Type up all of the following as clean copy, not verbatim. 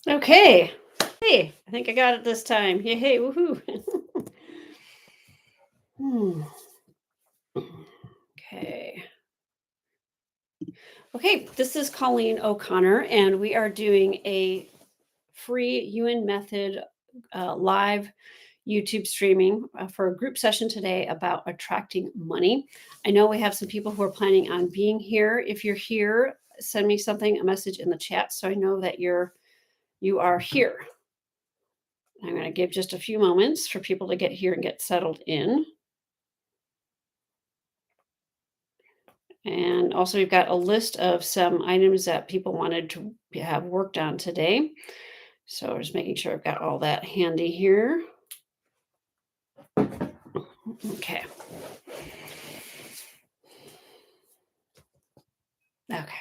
Okay. Hey, I think I got it this time. Hey, hey, woohoo. Hmm, okay. Okay, this is Colleen O'Connor, and we are doing a free Yuen Method live YouTube streaming for a group session today about attracting money. I know we have some people who are planning on being here. If you're here, send me a message in the chat, so I know that you are here. I'm going to give just a few moments for people to get here and get settled in. And also, we've got a list of some items that people wanted to have worked on today. So just making sure I've got all that handy here. Okay. Okay.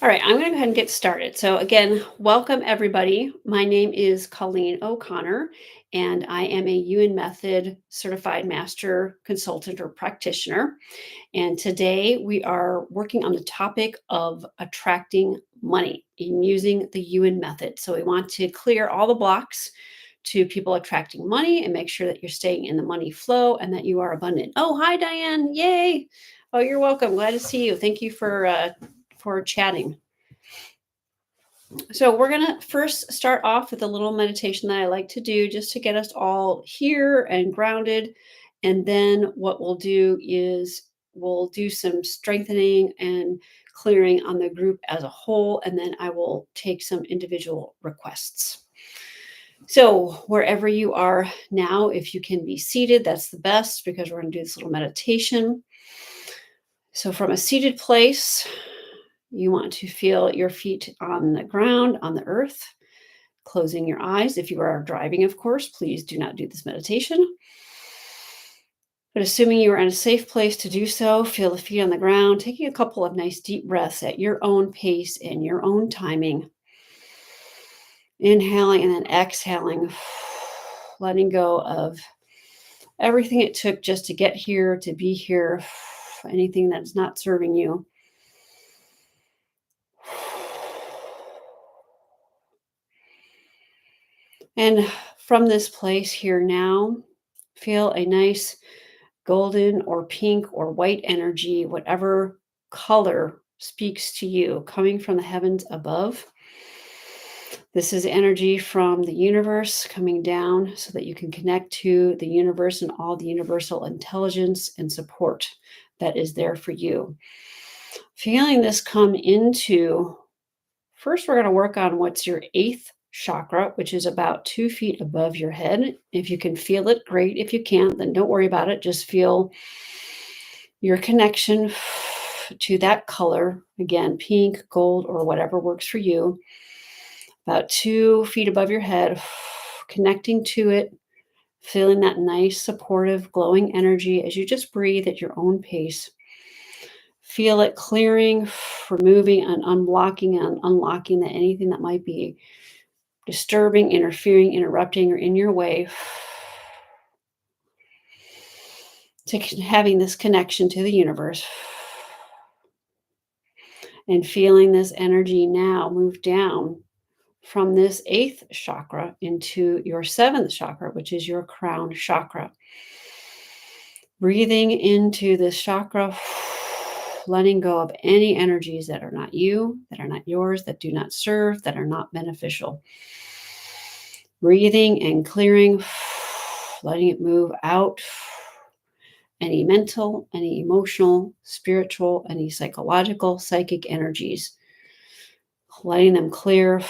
All right, I'm going to go ahead and get started. So, again, welcome everybody. My name is Colleen O'Connor, and I am a Yuen Method certified master consultant or practitioner. And today we are working on the topic of attracting money and using the Yuen Method. So, we want to clear all the blocks to people attracting money and make sure that you're staying in the money flow and that you are abundant. Oh, hi, Diane. Yay. Oh, you're welcome. Glad to see you. Thank you for chatting. So we're going to first start off with a little meditation that I like to do just to get us all here and grounded. And then what we'll do is we'll do some strengthening and clearing on the group as a whole. And then I will take some individual requests. So wherever you are now, if you can be seated, that's the best because we're going to do this little meditation. So from a seated place, you want to feel your feet on the ground, on the earth, closing your eyes. If you are driving, of course, please do not do this meditation. But assuming you are in a safe place to do so, feel the feet on the ground, taking a couple of nice deep breaths at your own pace and your own timing. Inhaling and then exhaling, letting go of everything it took just to get here, to be here, anything that's not serving you. And from this place here now, feel a nice golden or pink or white energy, whatever color speaks to you, coming from the heavens above. This is energy from the universe coming down so that you can connect to the universe and all the universal intelligence and support that is there for you. Feeling this come into, first we're going to work on what's your eighth chakra, which is about 2 feet above your head. If you can feel it, great. If you can't, then don't worry about it. Just feel your connection to that color. Again, pink, gold, or whatever works for you. About 2 feet above your head, connecting to it, feeling that nice, supportive, glowing energy as you just breathe at your own pace. Feel it clearing, removing and unblocking and unlocking anything that might be disturbing, interfering, interrupting, or in your way. To having this connection to the universe. And feeling this energy now move down from this eighth chakra into your seventh chakra, which is your crown chakra. Breathing into this chakra, letting go of any energies that are not you, that are not yours, that do not serve, that are not beneficial. Breathing and clearing, letting it move out. Any mental, any emotional, spiritual, any psychological, psychic energies. Letting them clear,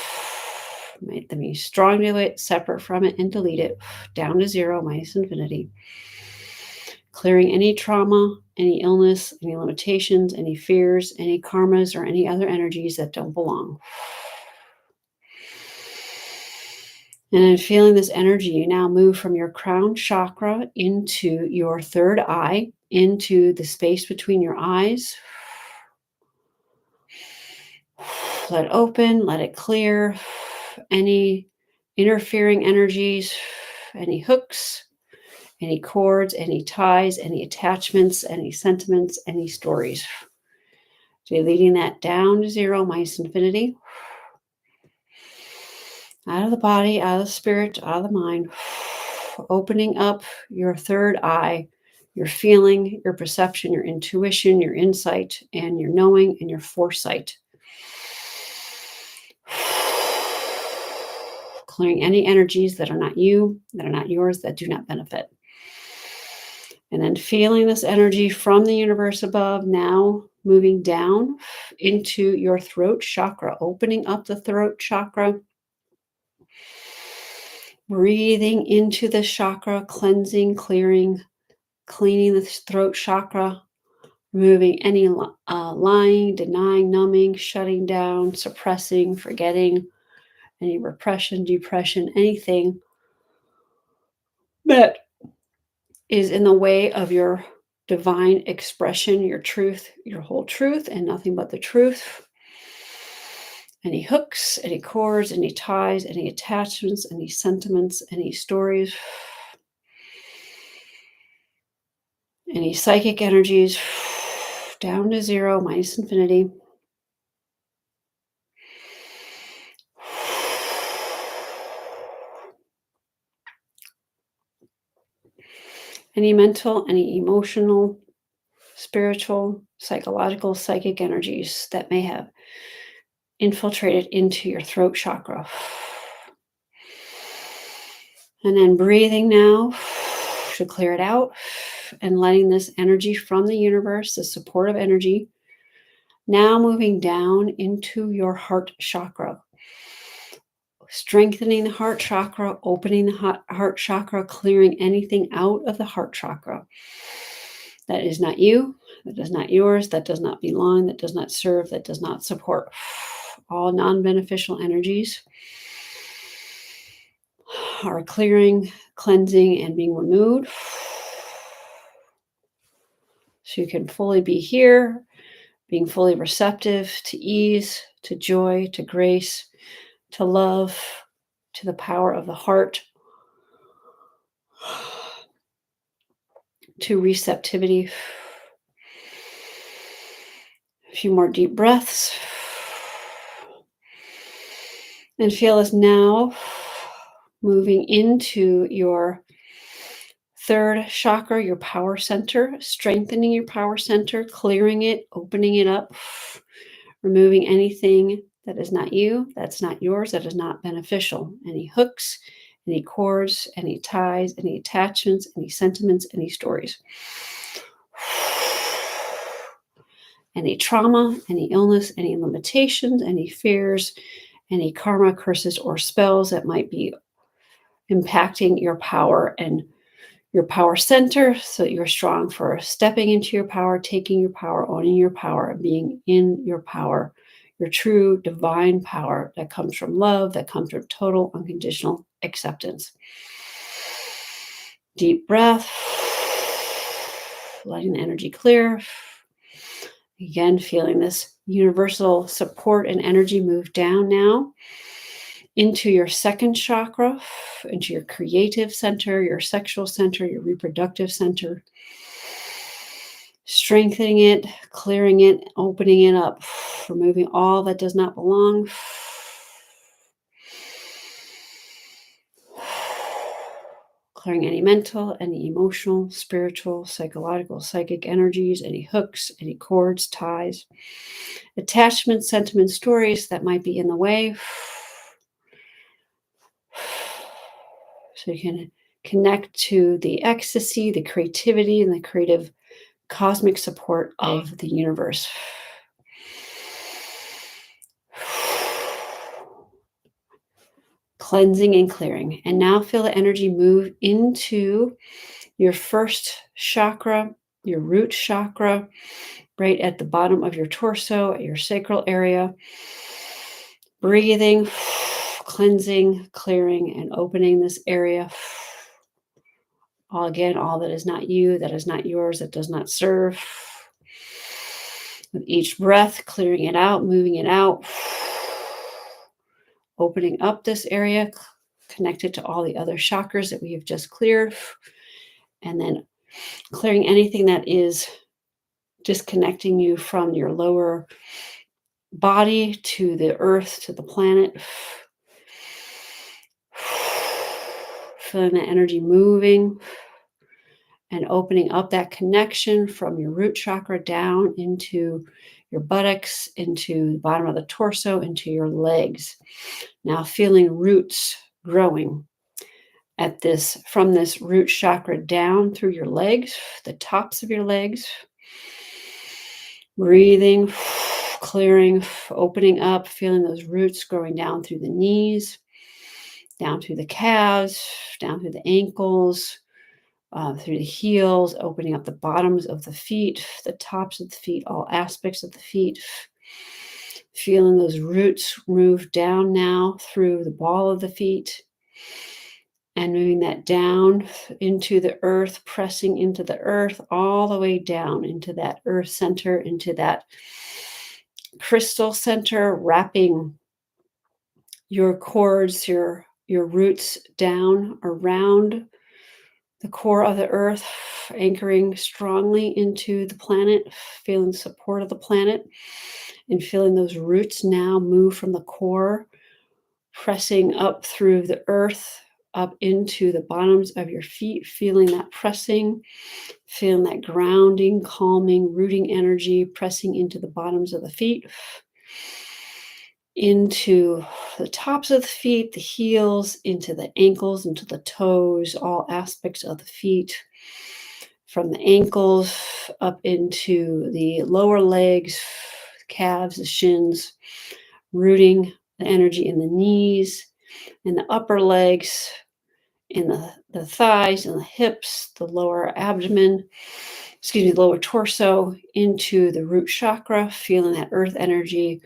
make them be strong to it, separate from it, and delete it down to zero, minus infinity. Clearing any trauma, any illness, any limitations, any fears, any karmas, or any other energies that don't belong. And then feeling this energy, you now move from your crown chakra into your third eye, into the space between your eyes. Let it open, let it clear. Any interfering energies, any hooks, any cords, any ties, any attachments, any sentiments, any stories. Deleting that down to zero, minus infinity. out of the body, out of the spirit, out of the mind, opening up your third eye, your feeling, your perception, your intuition, your insight, and your knowing and your foresight. Clearing any energies that are not you, that are not yours, that do not benefit. And then feeling this energy from the universe above, now moving down into your throat chakra, opening up the throat chakra, breathing into the chakra, cleansing, clearing, cleaning the throat chakra, removing any lying, denying, numbing, shutting down, suppressing, forgetting, any repression, depression, anything that is in the way of your divine expression, your truth, your whole truth, and nothing but the truth. Any hooks, any cords, any ties, any attachments, any sentiments, any stories, any psychic energies, down to zero, minus infinity. Any mental, any emotional, spiritual, psychological, psychic energies that may have infiltrated into your throat chakra. And then breathing now to clear it out and letting this energy from the universe, the supportive energy, now moving down into your heart chakra. Strengthening the heart chakra, opening the heart chakra, clearing anything out of the heart chakra that is not you, that is not yours, that does not belong, that does not serve, that does not support. All non-beneficial energies are clearing, cleansing, and being removed. So you can fully be here, being fully receptive to ease, to joy, to grace, to love, to the power of the heart, to receptivity. A few more deep breaths. And feel as now moving into your third chakra, your power center, strengthening your power center, clearing it, opening it up, removing anything that is not you, that's not yours, that is not beneficial. Any hooks, any cords, any ties, any attachments, any sentiments, any stories. Any trauma, any illness, any limitations, any fears, any karma, curses, or spells that might be impacting your power and your power center so that you're strong for stepping into your power, taking your power, owning your power, being in your power, your true divine power that comes from love, that comes from total unconditional acceptance. Deep breath, letting the energy clear. Again, feeling this universal support and energy move down now into your second chakra, into your creative center, your sexual center, your reproductive center. Strengthening it, clearing it, opening it up, removing all that does not belong. Clearing any mental, any emotional, spiritual, psychological, psychic energies, any hooks, any cords, ties, attachments, sentiments, stories that might be in the way. So you can connect to the ecstasy, the creativity, and the creative cosmic support of the universe. Cleansing and clearing. And now feel the energy move into your first chakra, your root chakra, right at the bottom of your torso, at your sacral area. Breathing, cleansing, clearing, and opening this area. All that is not you, that is not yours, that does not serve. With each breath, clearing it out, moving it out. Opening up this area, connected to all the other chakras that we have just cleared. And then clearing anything that is disconnecting you from your lower body to the earth, to the planet. Feeling the energy moving and opening up that connection from your root chakra down into your buttocks, into the bottom of the torso, into your legs. Now feeling roots growing at this from this root chakra down through your legs, the tops of your legs. Breathing, clearing, opening up, feeling those roots growing down through the knees, down through the calves, down through the ankles, through the heels, opening up the bottoms of the feet, the tops of the feet, all aspects of the feet. Feeling those roots move down now through the ball of the feet and moving that down into the earth, pressing into the earth, all the way down into that earth center, into that crystal center, wrapping your cords, your roots down around the core of the earth, anchoring strongly into the planet, feeling support of the planet, and feeling those roots now move from the core, pressing up through the earth, up into the bottoms of your feet, feeling that pressing, feeling that grounding, calming, rooting energy, pressing into the bottoms of the feet, into the tops of the feet, the heels, into the ankles, into the toes, all aspects of the feet, from the ankles up into the lower legs, calves, the shins, rooting the energy in the knees, in the upper legs, in the thighs and the hips, the lower abdomen, lower torso, into the root chakra, feeling that earth energy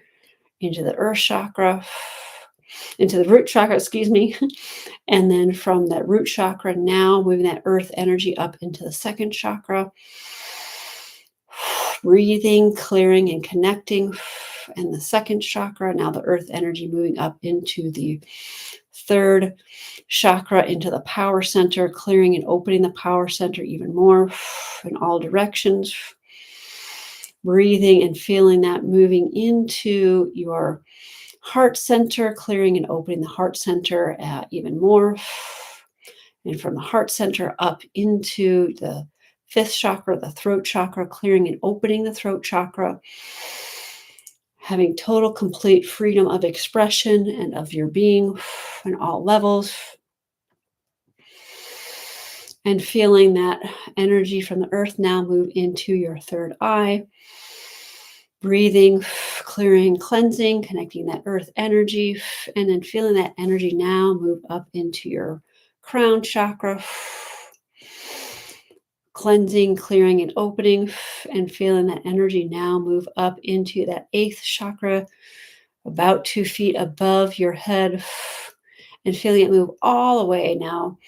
into the earth chakra, into the root chakra, and then from that root chakra, now moving that earth energy up into the second chakra, breathing, clearing, and connecting, and the second chakra, now the earth energy moving up into the third chakra, into the power center, clearing and opening the power center even more in all directions. Breathing and feeling that moving into your heart center, clearing and opening the heart center even more. And from the heart center up into the fifth chakra, the throat chakra, clearing and opening the throat chakra, having total, complete freedom of expression and of your being on all levels. And feeling that energy from the earth now move into your third eye. Breathing, clearing, cleansing, connecting that earth energy, and then feeling that energy now move up into your crown chakra. Cleansing, clearing, and opening, and feeling that energy now move up into that eighth chakra, about 2 feet above your head, and feeling it move all the way now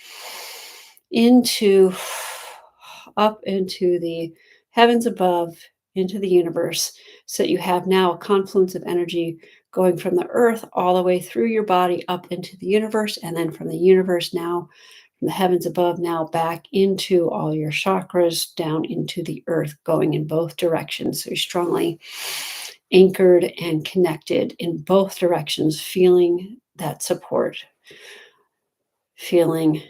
up into the heavens above, into the universe, so that you have now a confluence of energy going from the earth all the way through your body up into the universe, and then from the universe now, from the heavens above, now back into all your chakras, down into the earth, going in both directions. So you're strongly anchored and connected in both directions, feeling that support, feeling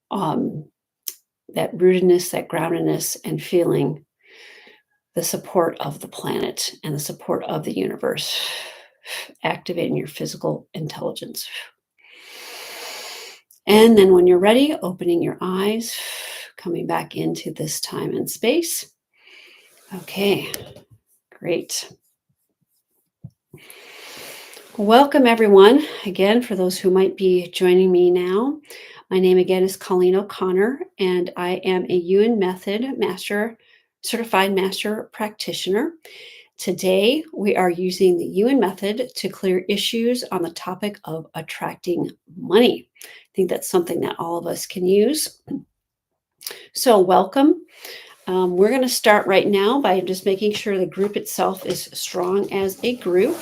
that rootedness, that groundedness, and feeling the support of the planet and the support of the universe, activating your physical intelligence. And then when you're ready, opening your eyes, coming back into this time and space. Okay, great. Welcome, everyone. Again, for those who might be joining me now, my name again is Colleen O'Connor, and I am a Yuen Method certified master practitioner. Today, we are using the Yuen Method to clear issues on the topic of attracting money. I think that's something that all of us can use. So welcome. We're going to start right now by just making sure the group itself is strong as a group.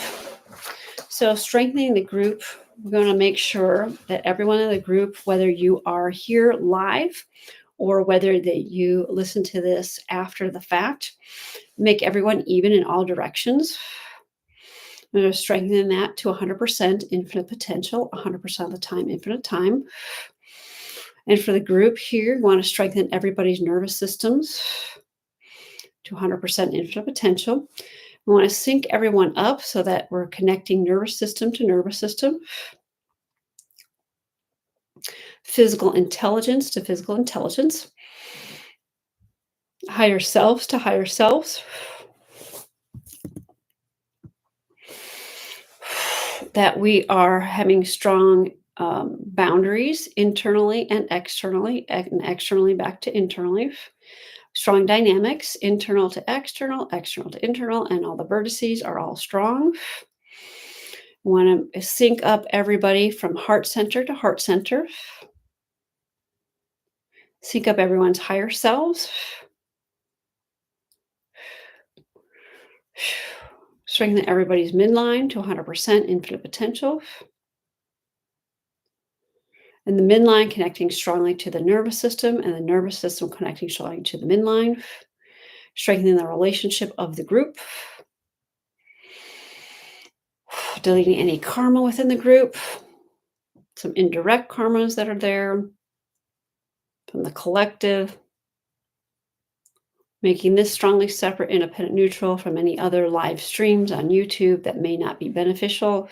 So strengthening the group, we're going to make sure that everyone in the group, whether you are here live or whether that you listen to this after the fact, make everyone even in all directions. I'm going to strengthen that to 100% infinite potential, 100% of the time, infinite time. And for the group here, you want to strengthen everybody's nervous systems to 100% infinite potential. We want to sync everyone up so that we're connecting nervous system to nervous system, physical intelligence to physical intelligence, higher selves to higher selves. That we are having strong boundaries internally and externally back to internally. Strong dynamics, internal to external to internal, and all the vertices are all strong. We want to sync up everybody from heart center to heart center. Sync up everyone's higher selves. Strengthen everybody's midline to 100% infinite potential. And the midline connecting strongly to the nervous system, and the nervous system connecting strongly to the midline. Strengthening the relationship of the group. Deleting any karma within the group. Some indirect karmas that are there from the collective. Making this strongly separate, independent, neutral from any other live streams on YouTube that may not be beneficial.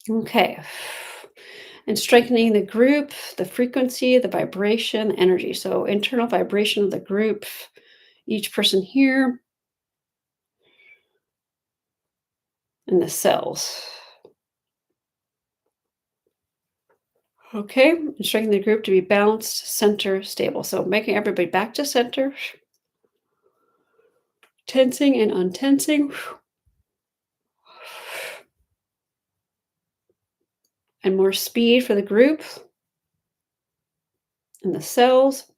Okay. And strengthening the group, the frequency, the vibration, the energy. So internal vibration of the group, each person here, and the cells. Okay, and strengthening the group to be balanced, center, stable. So making everybody back to center. Tensing and untensing. And more speed for the group and the cells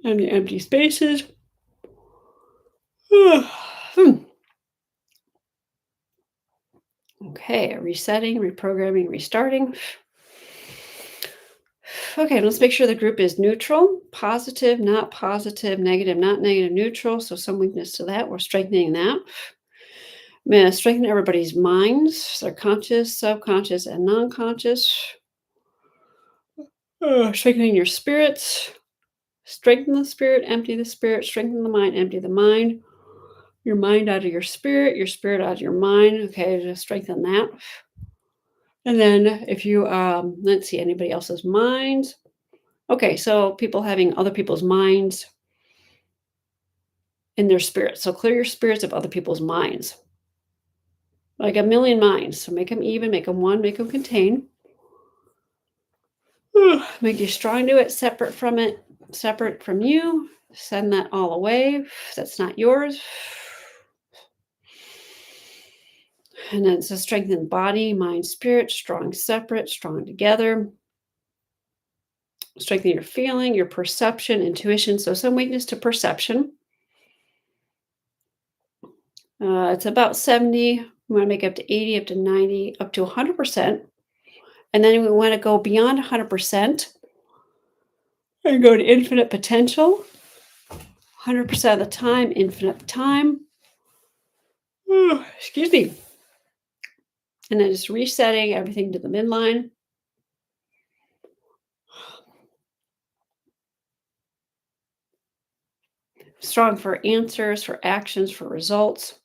and the empty spaces. Okay, resetting, reprogramming, restarting. Okay, let's make sure the group is neutral, positive, not positive, negative, not negative, neutral. So some weakness to that. We're strengthening that. I'm going to strengthen everybody's minds, their conscious, subconscious, and non-conscious. Strengthening your spirits. Strengthen the spirit, empty the spirit, strengthen the mind, empty the mind. Your mind out of your spirit out of your mind. Okay, just strengthen that. And then if you, let's see, anybody else's minds. Okay, so people having other people's minds in their spirits. So clear your spirits of other people's minds. Like a million minds. So make them even, make them one, make them contain. Make you strong to it, separate from you. Send that all away. That's not yours. And then it's a strengthen body, mind, spirit, strong separate, strong together. Strengthen your feeling, your perception, intuition. So some weakness to perception. It's about 70. We want to make it up to 80, up to 90, up to 100%. And then we want to go beyond 100% and go to infinite potential. 100% of the time, infinite time. Excuse me. And then just resetting everything to the midline. Strong for answers, for actions, for results.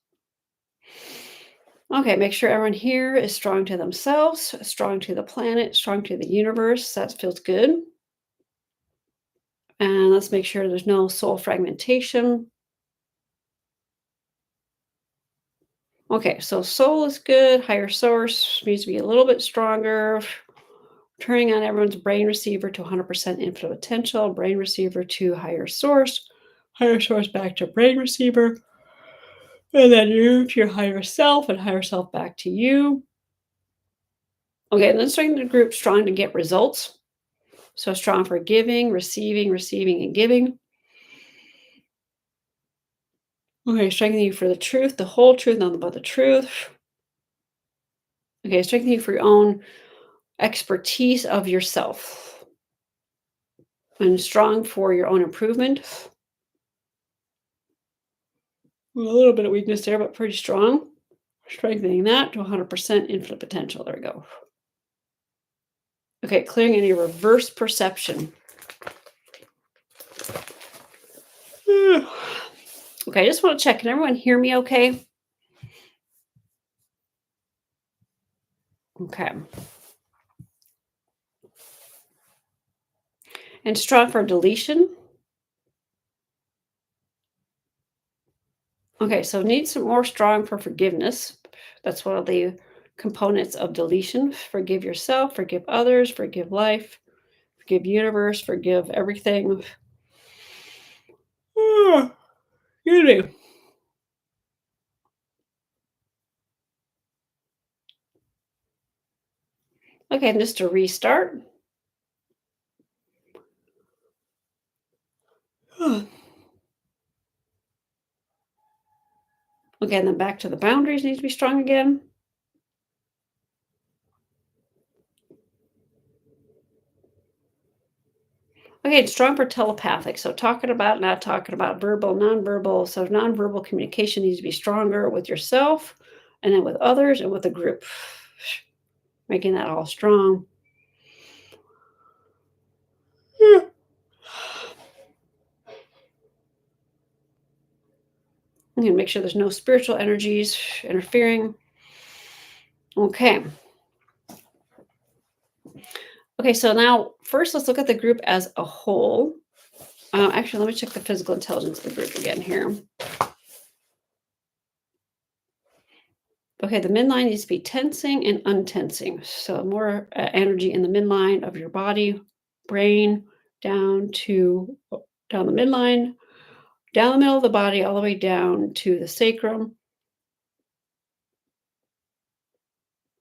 Okay, make sure everyone here is strong to themselves, strong to the planet, strong to the universe. That feels good. And let's make sure there's no soul fragmentation. Okay, so soul is good. Higher source needs to be a little bit stronger. Turning on everyone's brain receiver to 100% infinite potential. Brain receiver to higher source back to brain receiver. And then you to your higher self and higher self back to you. Okay, and then strengthen the group strong to get results. So strong for giving, receiving, and giving. Okay, strengthening you for the truth, the whole truth, nothing but the truth. Okay, strengthening you for your own expertise of yourself. and strong for your own improvement. A little bit of weakness there, but pretty strong. Strengthening that to 100% infinite potential. There we go. Okay, clearing any reverse perception. Okay, I just want to check. Can everyone hear me okay? Okay. And strong for deletion. Okay, so need some more strong for forgiveness. That's one of the components of deletion. Forgive yourself, forgive others, forgive life, forgive universe, forgive everything. Excuse me. Okay, and just to restart. Okay, and then back to the boundaries need to be strong again. Okay, it's strong for telepathic. So talking about, not talking about verbal, nonverbal. So nonverbal communication needs to be stronger with yourself and then with others and with the group. Making that all strong. And make sure there's no spiritual energies interfering. Okay. Okay, so now first let's look at the group as a whole. Actually, let me check the physical intelligence of the group again here. Okay, the midline needs to be tensing and untensing. So more energy in the midline of your body, brain, down the midline, down the middle of the body, all the way down to the sacrum.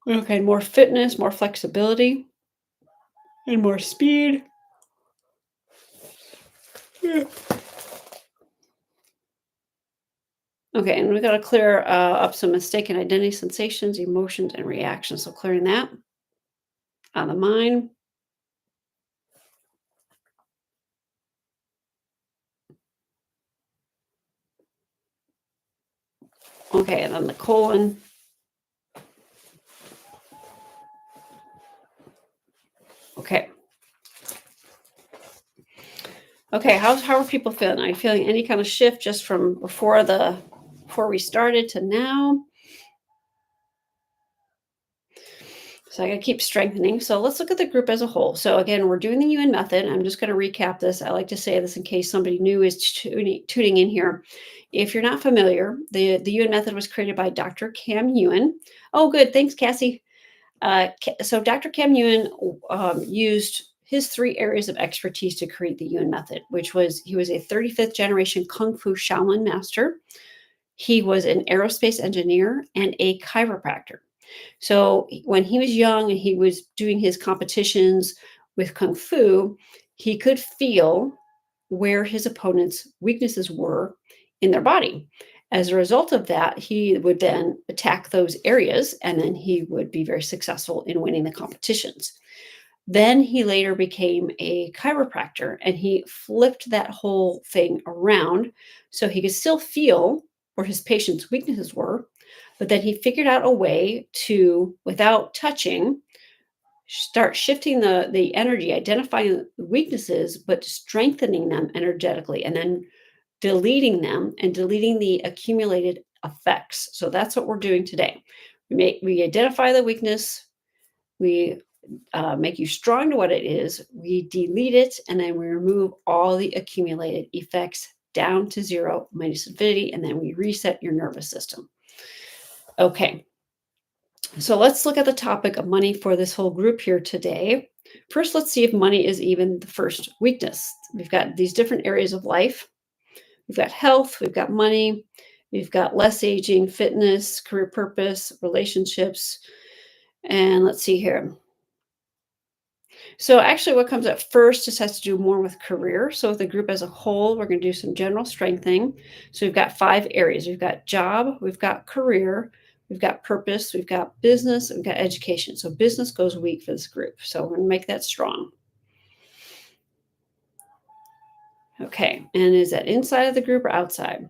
Okay, more fitness, more flexibility, and more speed. Yeah. Okay, and we got to clear up some mistaken identity sensations, emotions, and reactions. So clearing that on the mind. Okay, and then the colon. Okay. Okay, how are people feeling? Are you feeling any kind of shift just from before we started to now? So I got to keep strengthening. So let's look at the group as a whole. So again, we're doing the Yuen method. I'm just going to recap this. I like to say this in case somebody new is tuning in here. If you're not familiar, the Yuen method was created by Dr. Kam Yuen. Oh, good. Thanks, Cassie. So Dr. Kam Yuen used his 3 areas of expertise to create the Yuen method, which was he was a 35th generation Kung Fu Shaolin master. He was an aerospace engineer and a chiropractor. So when he was young and he was doing his competitions with Kung Fu, he could feel where his opponent's weaknesses were in their body. As a result of that, he would then attack those areas and then he would be very successful in winning the competitions. Then he later became a chiropractor and he flipped that whole thing around so he could still feel where his patient's weaknesses were, but then he figured out a way to, without touching, start shifting the energy, identifying the weaknesses, but strengthening them energetically, and then deleting them and deleting the accumulated effects. So that's what we're doing today. We identify the weakness, we make you strong to what it is, we delete it, and then we remove all the accumulated effects down to zero minus infinity, and then we reset your nervous system. Okay, so let's look at the topic of money for this whole group here today. First, let's see if money is even the first weakness. We've got these different areas of life. We've got health, we've got money, we've got less aging, fitness, career purpose, relationships, and let's see here. So actually what comes up first just has to do more with career. So with the group as a whole, we're going to do some general strengthening. So we've got 5 areas. We've got job, we've got career, we've got purpose, we've got business, and we've got education. So business goes weak for this group. So we're going to make that strong. Okay. And is that inside of the group or outside?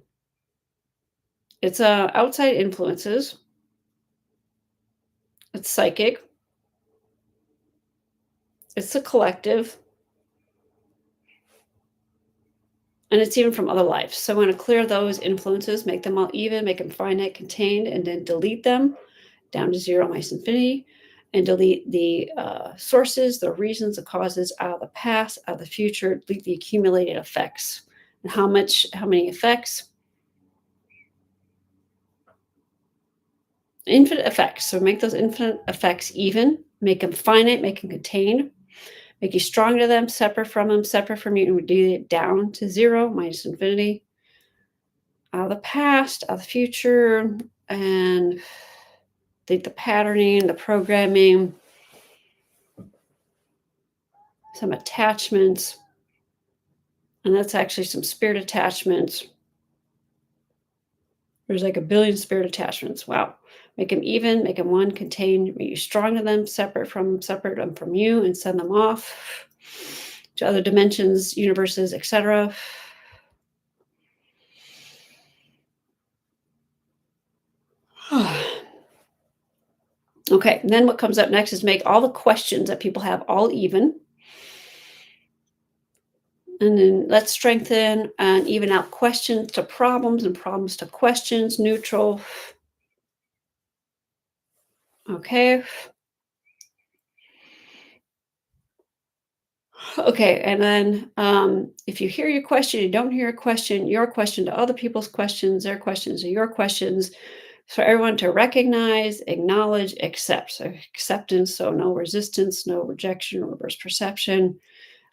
It's outside influences. It's psychic. It's a collective. And it's even from other lives. So I'm going to clear those influences, make them all even, make them finite, contained, and then delete them down to zero minus infinity, and delete the sources, the reasons, the causes out of the past, out of the future, delete the accumulated effects. And how many effects? Infinite effects. So make those infinite effects even, make them finite, make them contained, make you strong to them, separate from you, and we do it down to zero minus infinity. Out of the past, out of the future, and the patterning, the programming, some attachments, and that's actually some spirit attachments. There's like a billion spirit attachments. Wow. Make them even, make them one, contained, make you strong to them, separate them from you, and send them off to other dimensions, universes, etc. Okay, and then what comes up next is make all the questions that people have all even. And then let's strengthen and even out questions to problems and problems to questions, neutral. Okay. Okay, and then if you hear your question, you don't hear your question to other people's questions, their questions are your questions. For everyone to recognize, acknowledge, accept. So acceptance, so no resistance, no rejection, reverse perception.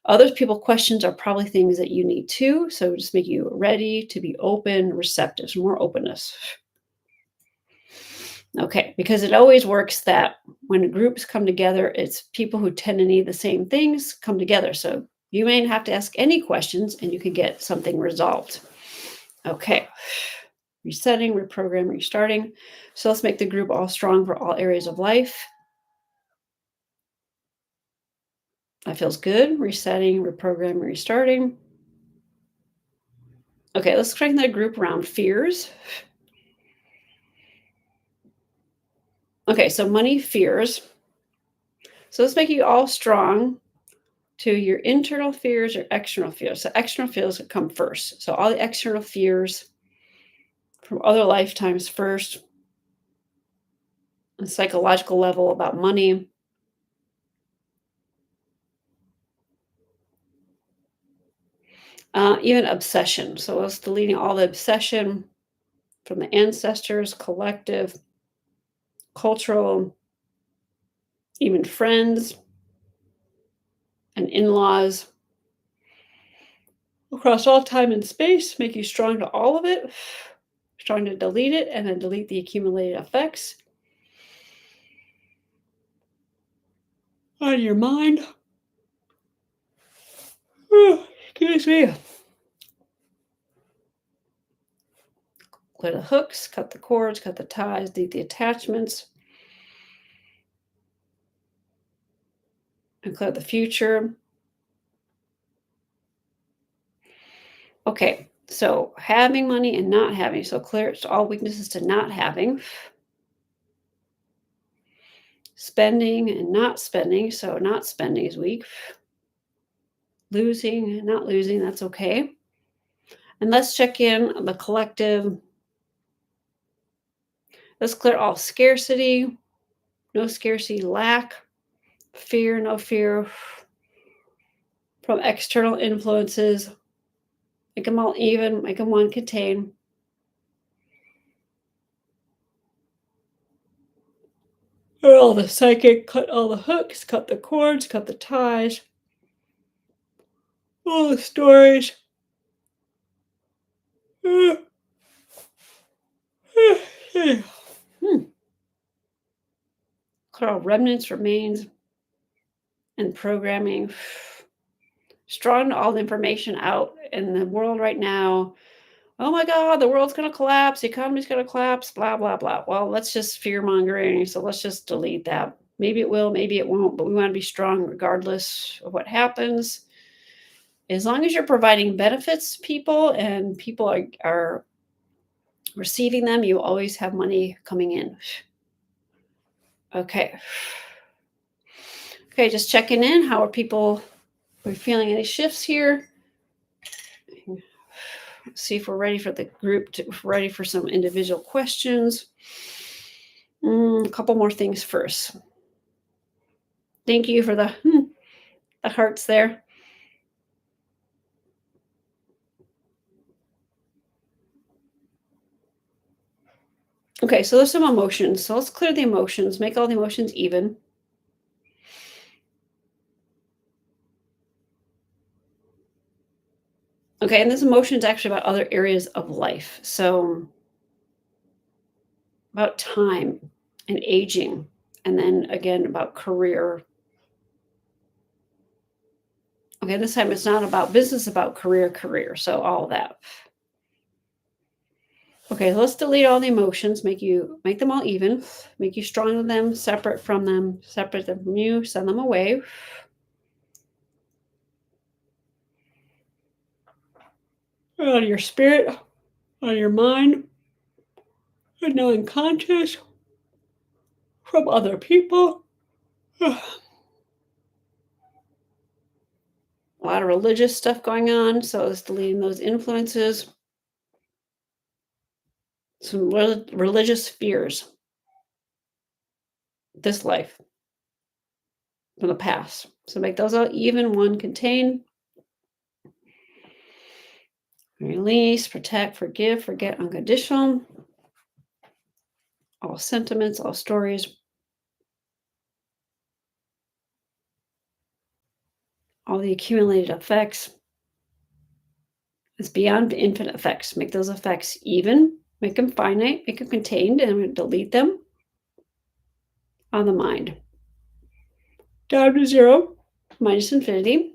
Other people's questions are probably things that you need too. So just make you ready to be open, receptive, more openness. Okay, because it always works that when groups come together, it's people who tend to need the same things come together. So you may have to ask any questions and you can get something resolved. Okay, resetting, reprogramming, restarting. So let's make the group all strong for all areas of life. That feels good. Resetting, reprogramming, restarting. Okay, let's strengthen the group around fears. Okay, so money, fears. So let's make you all strong to your internal fears or external fears. So external fears would come first. So all the external fears from other lifetimes first, a psychological level about money. Even obsession. So let's deleting all the obsession from the ancestors, collective, cultural, even friends and in-laws across all time and space. Make you strong to all of it. Strong to delete it and then delete the accumulated effects on your mind. Excuse me. Clear the hooks, cut the cords, cut the ties, delete the attachments, and clear the future. Okay, so having money and not having. So clear all weaknesses to not having. Spending and not spending. So not spending is weak. Losing and not losing, that's okay. And let's check in the collective. Let's clear all scarcity, no scarcity, lack, fear, no fear from external influences. Make them all even, make them one, contain. All the psychic, cut all the hooks, cut the cords, cut the ties, all the stories. Clear all remnants, remains, and programming. Strong all the information out in the world right now. Oh my God, the world's going to collapse. The economy's going to collapse, blah, blah, blah. Well, let's just fear mongering. So let's just delete that. Maybe it will, maybe it won't, but we want to be strong regardless of what happens. as long as you're providing benefits to people and people are receiving them, you always have money coming in. Okay. Okay, just checking in. How are people? Are we feeling any shifts here? See if we're ready for the group to ready for some individual questions. A couple more things first. Thank you for the hearts there. Okay, so there's some emotions. So let's clear the emotions, make all the emotions even. Okay, and this emotion is actually about other areas of life. So about time and aging, and then again about career. Okay, this time it's not about business, about career. So all of that. Okay, let's delete all the emotions, make them all even, make you strong with them, separate them from you, send them away. Out of your spirit, out of your mind, and unconscious, from other people. A lot of religious stuff going on, so it's deleting those influences. Some religious fears, this life, from the past. So make those all even, one contain. Release, protect, forgive, forget, unconditional. All sentiments, all stories. All the accumulated effects. It's beyond infinite effects. Make those effects even, make them finite, make them contained, and delete them on the mind. Down to zero, minus infinity.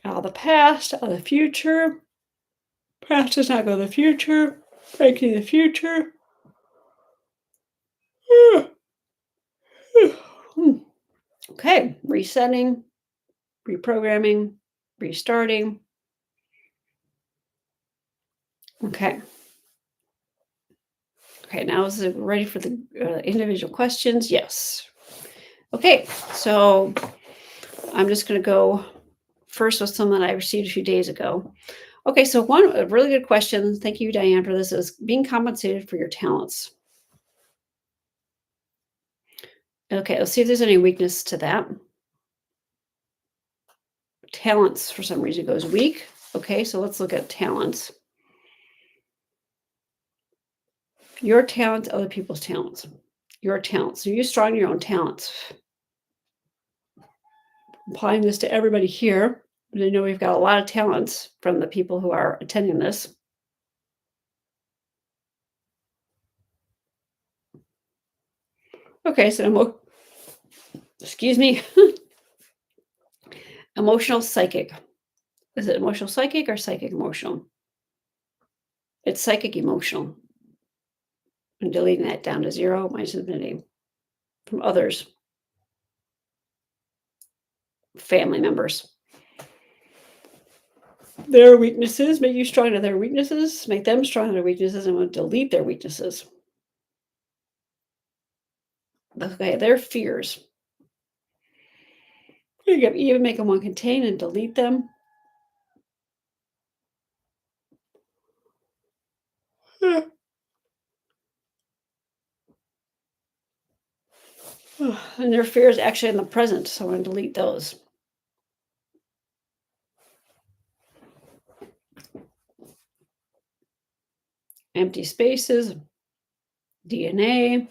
Out of the past, out of the future. Past does not go to the future. Breaking the future. Okay, resetting, reprogramming, restarting. Okay. Okay, now is it ready for the individual questions? Yes. Okay, so I'm just going to go first with some that I received a few days ago. Okay, so a really good question. Thank you, Diane, for this is being compensated for your talents. Okay, let's see if there's any weakness to that. Talents, for some reason, goes weak. Okay, so let's look at talents. Your talents, other people's talents. Your talents. So you're strong in your own talents. Applying this to everybody here. I know we've got a lot of talents from the people who are attending this. Okay, so excuse me. Emotional psychic. Is it emotional psychic or psychic emotional? It's psychic emotional. I'm deleting that down to zero, minus infinity. From others. Family members. Their weaknesses, make you strong to their weaknesses, make them strong to their weaknesses, and we'll delete their weaknesses. Okay, their fears. You can even make them one contain and delete them. And their fears actually in the present, so I'm going to delete those. Empty spaces, DNA.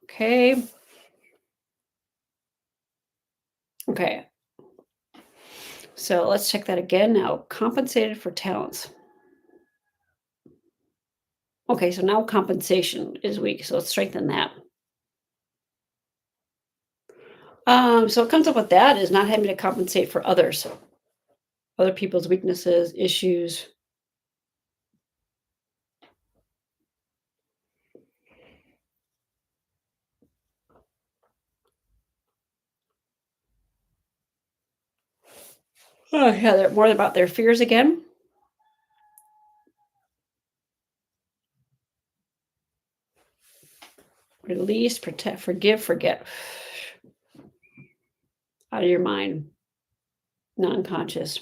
Okay. Okay. So let's check that again now. Compensated for talents. Okay, so now compensation is weak, so let's strengthen that. So what comes up with that is not having to compensate for others, other people's weaknesses, issues. Oh, yeah, they're more about their fears again. Release, protect, forgive, forget. Out of your mind, non-conscious.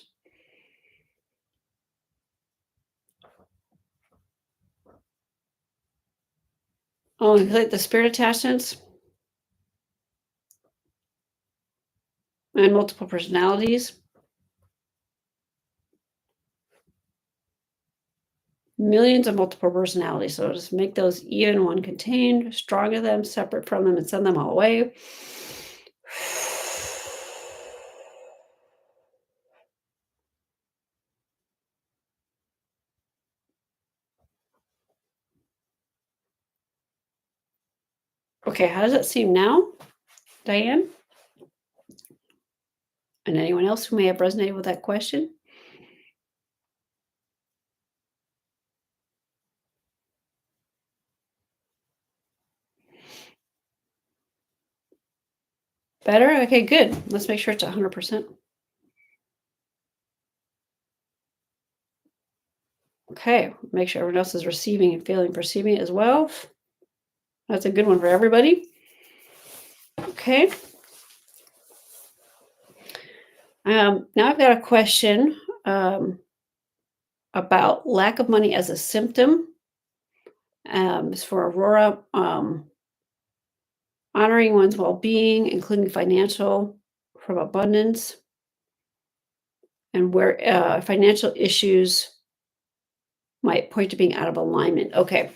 Oh, like the spirit attachments and multiple personalities. Millions of multiple personalities. So just make those even, one contained, strong to them, separate from them, and send them all away. Okay, how does it seem now, Diane? And anyone else who may have resonated with that question? Better? Okay, good. Let's make sure it's 100%. Okay, make sure everyone else is receiving and feeling, perceiving it as well. That's a good one for everybody. Okay. Now I've got a question about lack of money as a symptom. It's for Aurora. Honoring one's well-being, including financial, from abundance, and where financial issues might point to being out of alignment. Okay.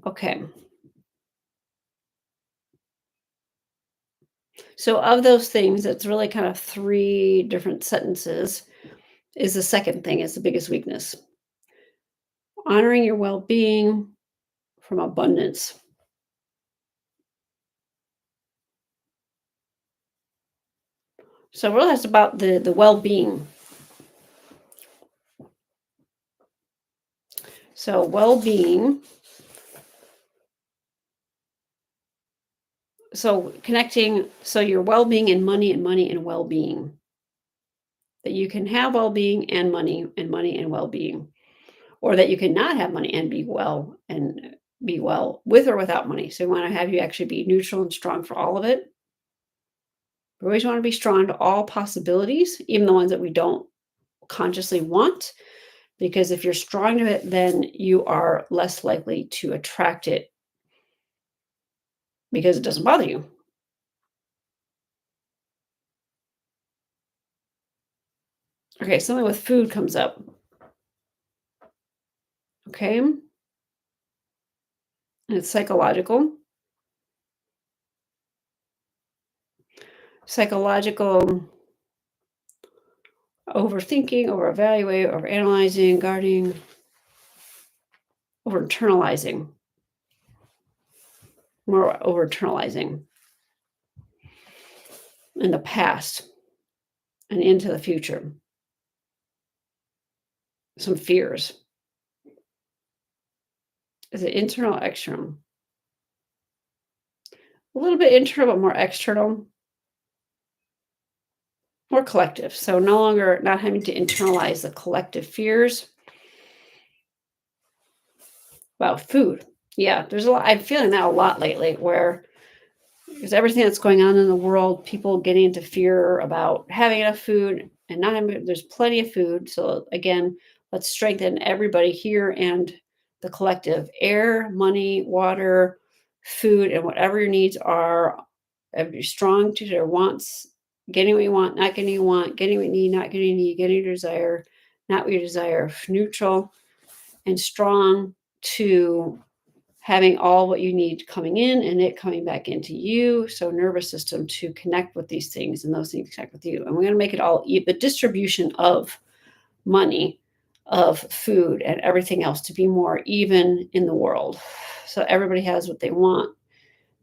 Okay. So of those things, it's really kind of three different sentences. Is the second thing is the biggest weakness. Honoring your well-being from abundance. So really that's about the well-being. So well-being. So connecting, so your well-being and money and well-being. That you can have well-being and money and well-being. Or that you cannot have money and be well with or without money. So we want to have you actually be neutral and strong for all of it. We always want to be strong to all possibilities, even the ones that we don't consciously want, because if you're strong to it, then you are less likely to attract it because it doesn't bother you. Okay, something with food comes up. Okay, and it's psychological. Psychological overthinking, over evaluating, over analyzing, guarding, over internalizing. More over internalizing in the past and into the future. Some fears. Is it internal, external? A little bit internal, but more external. More collective. So no longer not having to internalize the collective fears about food. Yeah, there's a lot. I'm feeling that a lot lately where because everything that's going on in the world, people getting into fear about having enough food and not having, there's plenty of food. So again, let's strengthen everybody here and the collective air, money, water, food, and whatever your needs are. Be strong to their wants, getting what you want, not getting what you want, getting what you need, not getting what you need, getting your desire, not what you desire, neutral and strong to having all what you need coming in and it coming back into you. So nervous system to connect with these things and those things connect with you. And we're going to make it all the distribution of money, of food and everything else to be more even in the world. So everybody has what they want,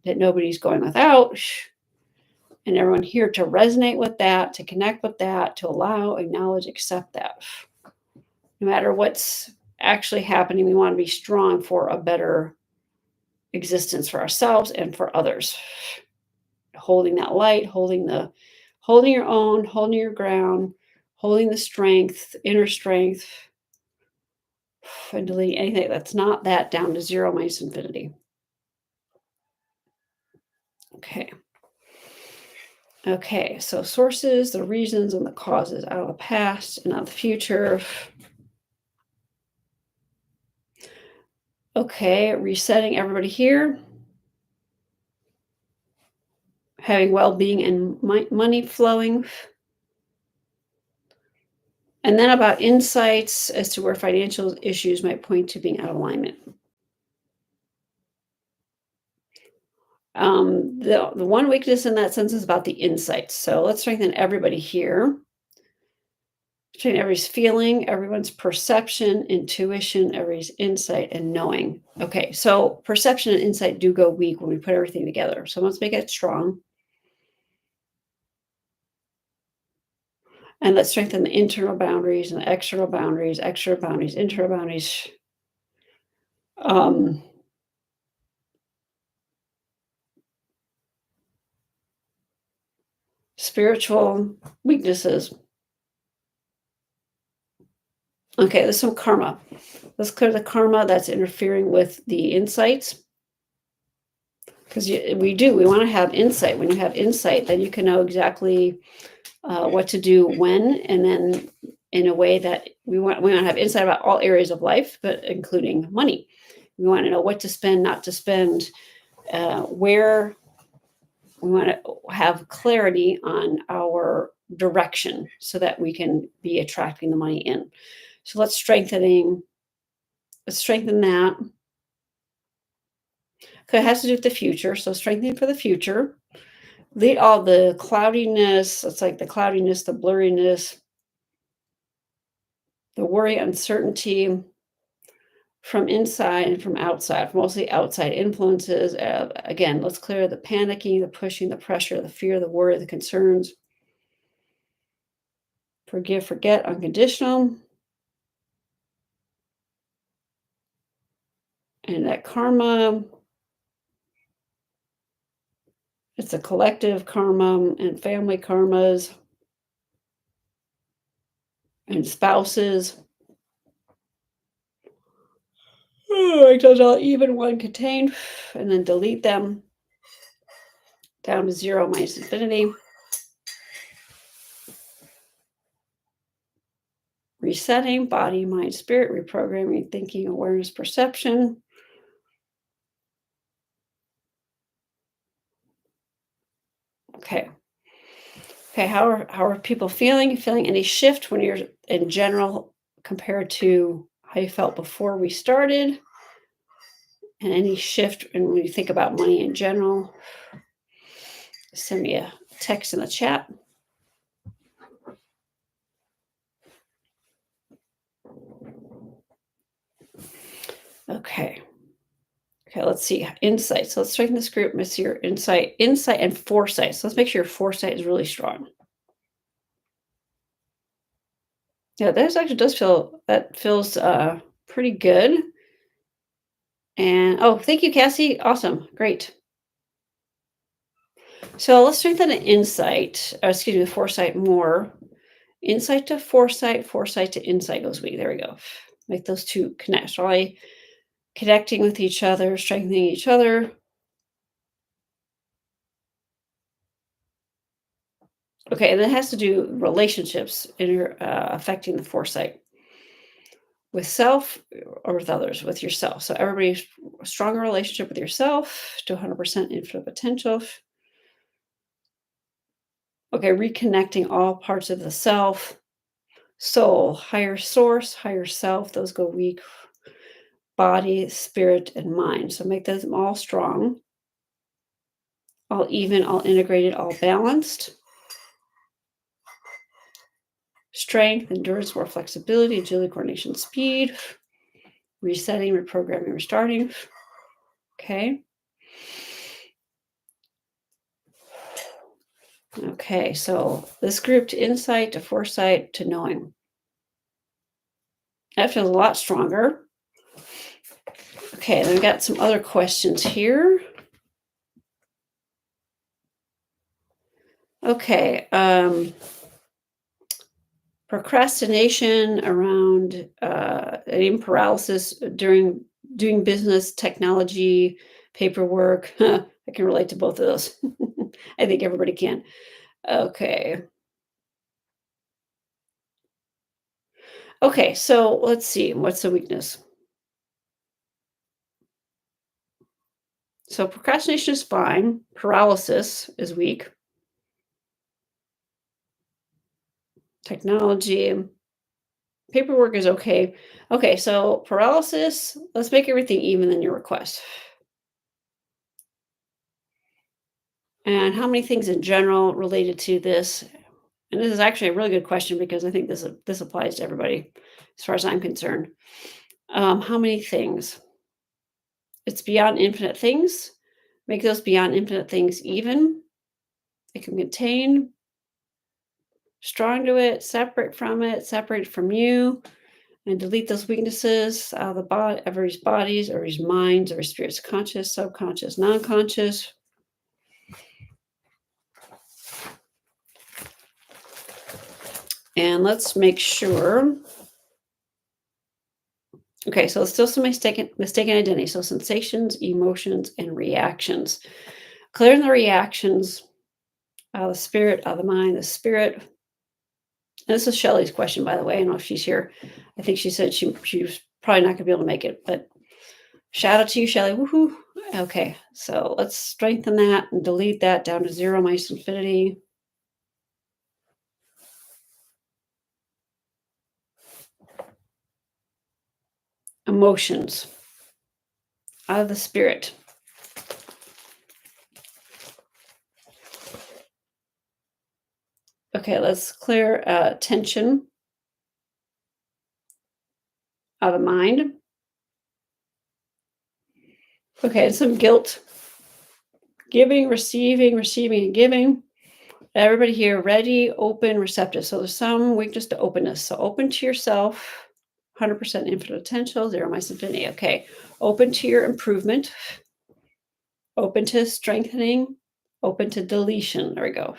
that nobody's going without. And everyone here to resonate with that, to connect with that, to allow, acknowledge, accept that. No matter what's actually happening, we want to be strong for a better existence for ourselves and for others. Holding that light, holding your own, holding your ground, holding the strength, inner strength, and deleting anything that's not that down to 0 minus infinity. Okay. Okay, so sources, the reasons, and the causes out of the past and out of the future. Okay, resetting everybody here. Having well-being and money flowing. And then about insights as to where financial issues might point to being out of alignment. The one weakness in that sense is about the insights. So let's strengthen everybody here. Strengthen everybody's feeling, everyone's perception, intuition, everybody's insight, and knowing. Okay, so perception and insight do go weak when we put everything together. So let's make it strong. And let's strengthen the internal boundaries and the external boundaries, internal boundaries. Spiritual weaknesses. Okay, there's some karma. Let's clear the karma that's interfering with the insights. Because we want to have insight. When you have insight, then you can know exactly what to do when, and then in a way that we want to have insight about all areas of life, but including money. We want to know what to spend, not to spend, where. We want to have clarity on our direction so that we can be attracting the money in. So let's strengthen that. Because it has to do with the future. So strengthening for the future. Lead all the cloudiness. It's like the cloudiness, the blurriness, the worry, uncertainty from inside and from outside, mostly outside influences. Again, let's clear the panicking, the pushing, the pressure, the fear, the worry, the concerns. Forgive, forget, unconditional. And that karma, it's a collective karma and family karmas and spouses. Make those all even, one contained, and then delete them down to 0 minus infinity. Resetting body, mind, spirit, reprogramming, thinking, awareness, perception. Okay. Okay, how are people feeling? Feeling any shift when you're in general compared to how you felt before we started? And any shift when you think about money in general? Send me a text in the chat. Okay. Okay, let's see. Insight. So let's strengthen this group. Let's see your insight and foresight. So let's make sure your foresight is really strong. Yeah, that actually feels pretty good. And thank you, Cassie. Awesome. Great. So let's strengthen the foresight more. Insight to foresight to insight goes weak. There we go. Make those two connect. Really connecting with each other, strengthening each other. Okay, and that has to do relationships affecting the foresight with self or with others, with yourself. So everybody's a stronger relationship with yourself to 100% infinite potential. Okay, reconnecting all parts of the self, soul, higher source, higher self. Those go weak. Body, spirit, and mind. So make them all strong, all even, all integrated, all balanced. Strength, endurance, more flexibility, agility, coordination, speed. Resetting, reprogramming, restarting. Okay. Okay, so this group to insight, to foresight, to knowing. That feels a lot stronger. Okay, then we got some other questions here. Okay, procrastination around even paralysis during doing business, technology, paperwork. I can relate to both of those. I think everybody can. Okay. Okay, so let's see. What's the weakness? So procrastination is fine. Paralysis is weak. Technology, paperwork is okay. Okay, so paralysis, let's make everything even in your request. And how many things in general related to this? And this is actually a really good question because I think this applies to everybody, as far as I'm concerned. How many things? It's beyond infinite things. Make those beyond infinite things even. It can contain, strong to it, separate from you, and delete those weaknesses out of the body, everybody's bodies, or his minds, or his spirit's conscious, subconscious, non-conscious. And let's make sure. Okay, so it's still some mistaken identity. So sensations, emotions, and reactions. Clearing the reactions out of the spirit, out of the mind, the spirit. And this is Shelley's question, by the way. I don't know if she's here. I think she said she was probably not going to be able to make it, but shout out to you, Shelley. Woohoo. Okay, so let's strengthen that and delete that down to zero minus infinity. Emotions out of the spirit. Okay, let's clear tension out of the mind. Okay, and some guilt. Giving, receiving, receiving, and giving. Everybody here ready, open, receptive. So there's some weakness to openness. So open to yourself, 100% infinite potential, zero minus infinity. Okay, open to your improvement, open to strengthening, open to deletion. There we go.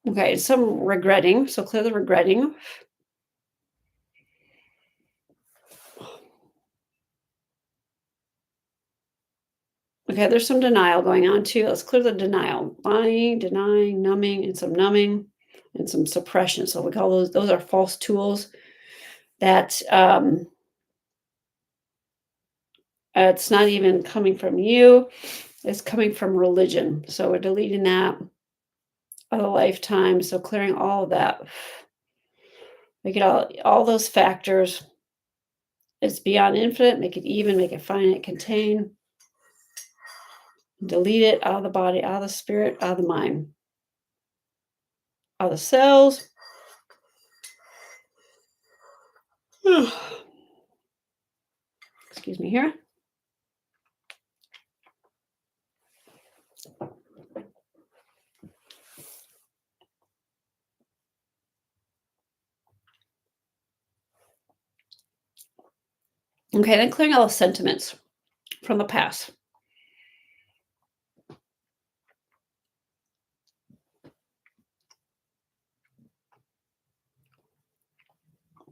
Okay, some regretting. So clear the regretting. Okay, there's some denial going on too. Let's clear the denial. Lying, denying, numbing, and some numbing, and some suppression. So we call those are false tools that it's not even coming from you. It's coming from religion. So we're deleting that of a lifetime. So clearing all of that. Make it all those factors. It's beyond infinite. Make it even, make it finite, contain. Delete it out of the body, out of the spirit, out of the mind, out of the cells. Excuse me here. Okay, then clearing all the sentiments from the past.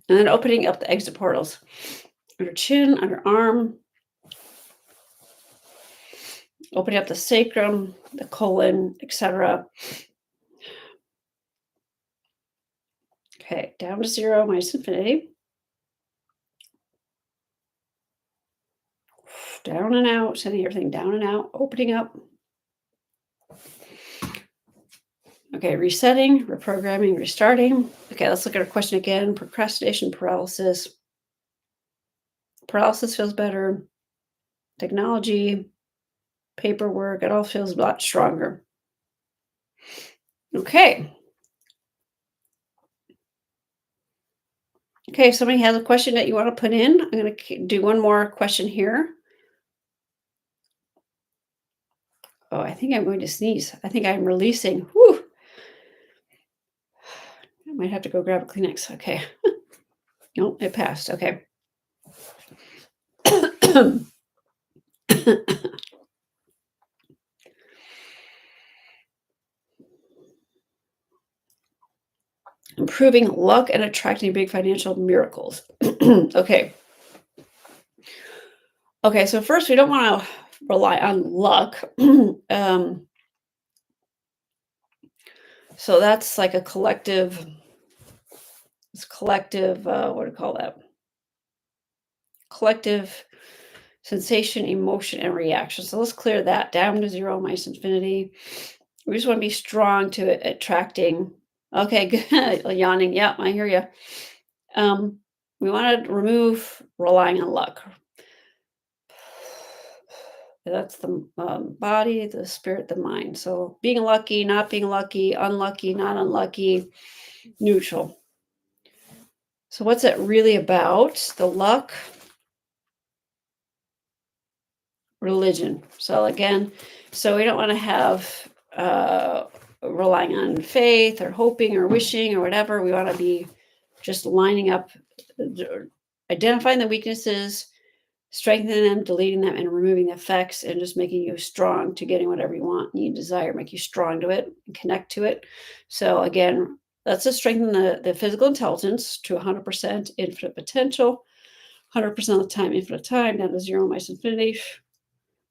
And then opening up the exit portals. Under chin, under arm. Opening up the sacrum, the colon, etc. Okay, down to zero minus infinity. Down and out, sending everything down and out, opening up. Okay, resetting, reprogramming, restarting. Okay, let's look at our question again. Procrastination, paralysis. Paralysis feels better. Technology, paperwork, it all feels a lot stronger. Okay. Okay, if somebody has a question that you want to put in, I'm going to do one more question here. Oh, I think I'm going to sneeze. I think I'm releasing. Whew. I might have to go grab a Kleenex. Okay. Nope, it passed. Okay. improving luck and attracting big financial miracles. Okay. Okay, so first we don't want to rely on luck. um, so that's like a collective, it's collective, what do you call that? Collective sensation, emotion, and reaction. So let's clear that down to zero minus infinity. We just want to be strong to attracting. Okay, good. Yawning. Yeah, I hear you. We want to remove relying on luck. That's the body, the spirit, the mind. So being lucky, not being lucky, unlucky, not unlucky, neutral. So what's it really about? The luck, religion. So again, so we don't want to have relying on faith or hoping or wishing or whatever. We want to be just lining up, identifying the weaknesses, strengthening them, deleting them, and removing the effects, and just making you strong to getting whatever you want, need, desire, make you strong to it, and connect to it. So again, let's just strengthen the physical intelligence to 100% infinite potential, 100% of the time, infinite time, down to zero minus infinity.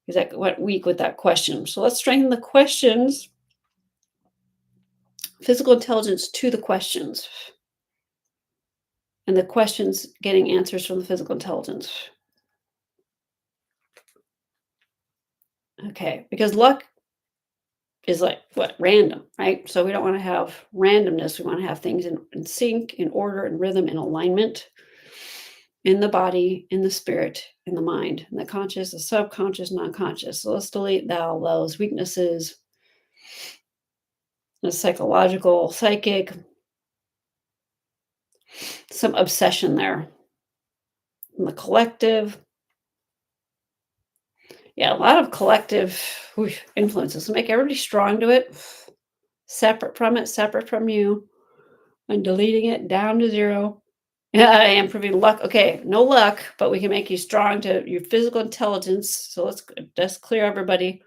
Because that went weak with that question. So let's strengthen the questions, physical intelligence to the questions, and the questions getting answers from the physical intelligence. Okay, because luck is like what? Random, right? So we don't want to have randomness. We want to have things in sync, in order, in rhythm, in alignment, in the body, in the spirit, in the mind, in the conscious, the subconscious, non-conscious. So let's delete all those weaknesses, the psychological, psychic, some obsession there. And the collective. Yeah, a lot of collective influences. So make everybody strong to it, separate from it, separate from you, and deleting it down to zero. Yeah, improving luck. Okay, no luck, but we can make you strong to your physical intelligence. So let's just clear everybody.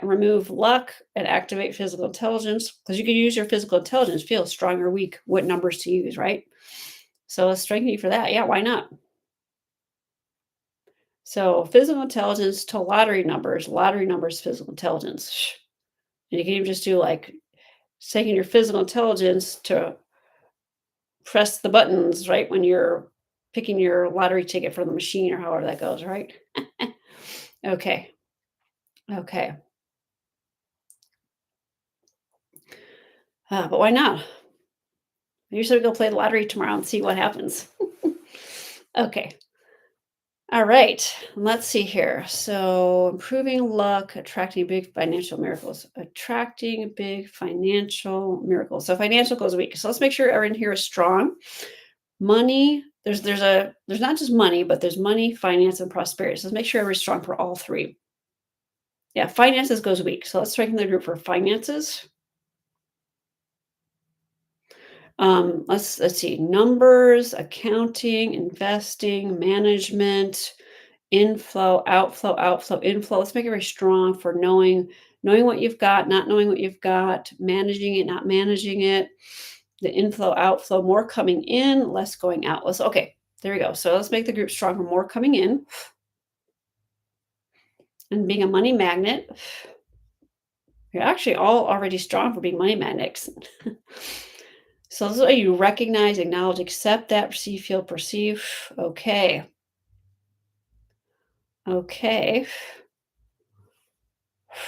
Remove luck and activate physical intelligence, because you can use your physical intelligence, feel strong or weak, what numbers to use, right? So let's strengthen you for that. Yeah, why not? So physical intelligence to lottery numbers, physical intelligence. And you can even just do like taking your physical intelligence to press the buttons, right? When you're picking your lottery ticket from the machine or however that goes, right? Okay. Okay. But why not? You should go play the lottery tomorrow and see what happens. Okay. All right, let's see here. So, improving luck, attracting big financial miracles. Attracting big financial miracles. So, financial goes weak. So, let's make sure everyone here is strong. Money, there's not just money, but there's money, finance, and prosperity. So, let's make sure everybody's strong for all three. Yeah, finances goes weak. So, let's strengthen the group for finances. Let's see, numbers, accounting, investing, management, inflow, outflow, inflow. Let's make it very strong for knowing what you've got, not knowing what you've got, managing it, not managing it. The inflow, outflow, more coming in, less going out. Okay, there we go. So let's make the group stronger, more coming in, and being a money magnet. You're actually all already strong for being money magnets. So this is what you recognize, acknowledge, accept that, receive, feel, perceive. Okay. Okay.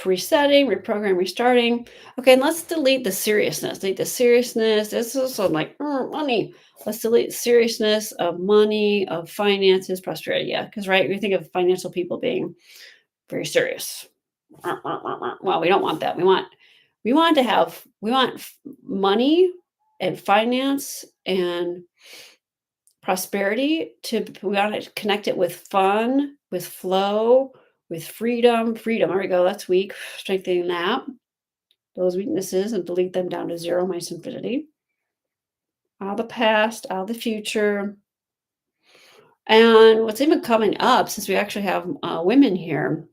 Resetting, reprogram, restarting. Okay, and let's delete the seriousness. Delete the seriousness. This is also like money. Let's delete seriousness of money, of finances, prosperity. Yeah, because right, we think of financial people being very serious. Well, we don't want that. We want money and finance and prosperity we want to connect it with fun, with flow, with freedom. There we go. That's weak. Strengthening those weaknesses and delete them down to zero minus infinity. Out of the past, out of the future. And what's even coming up, since we actually have women here,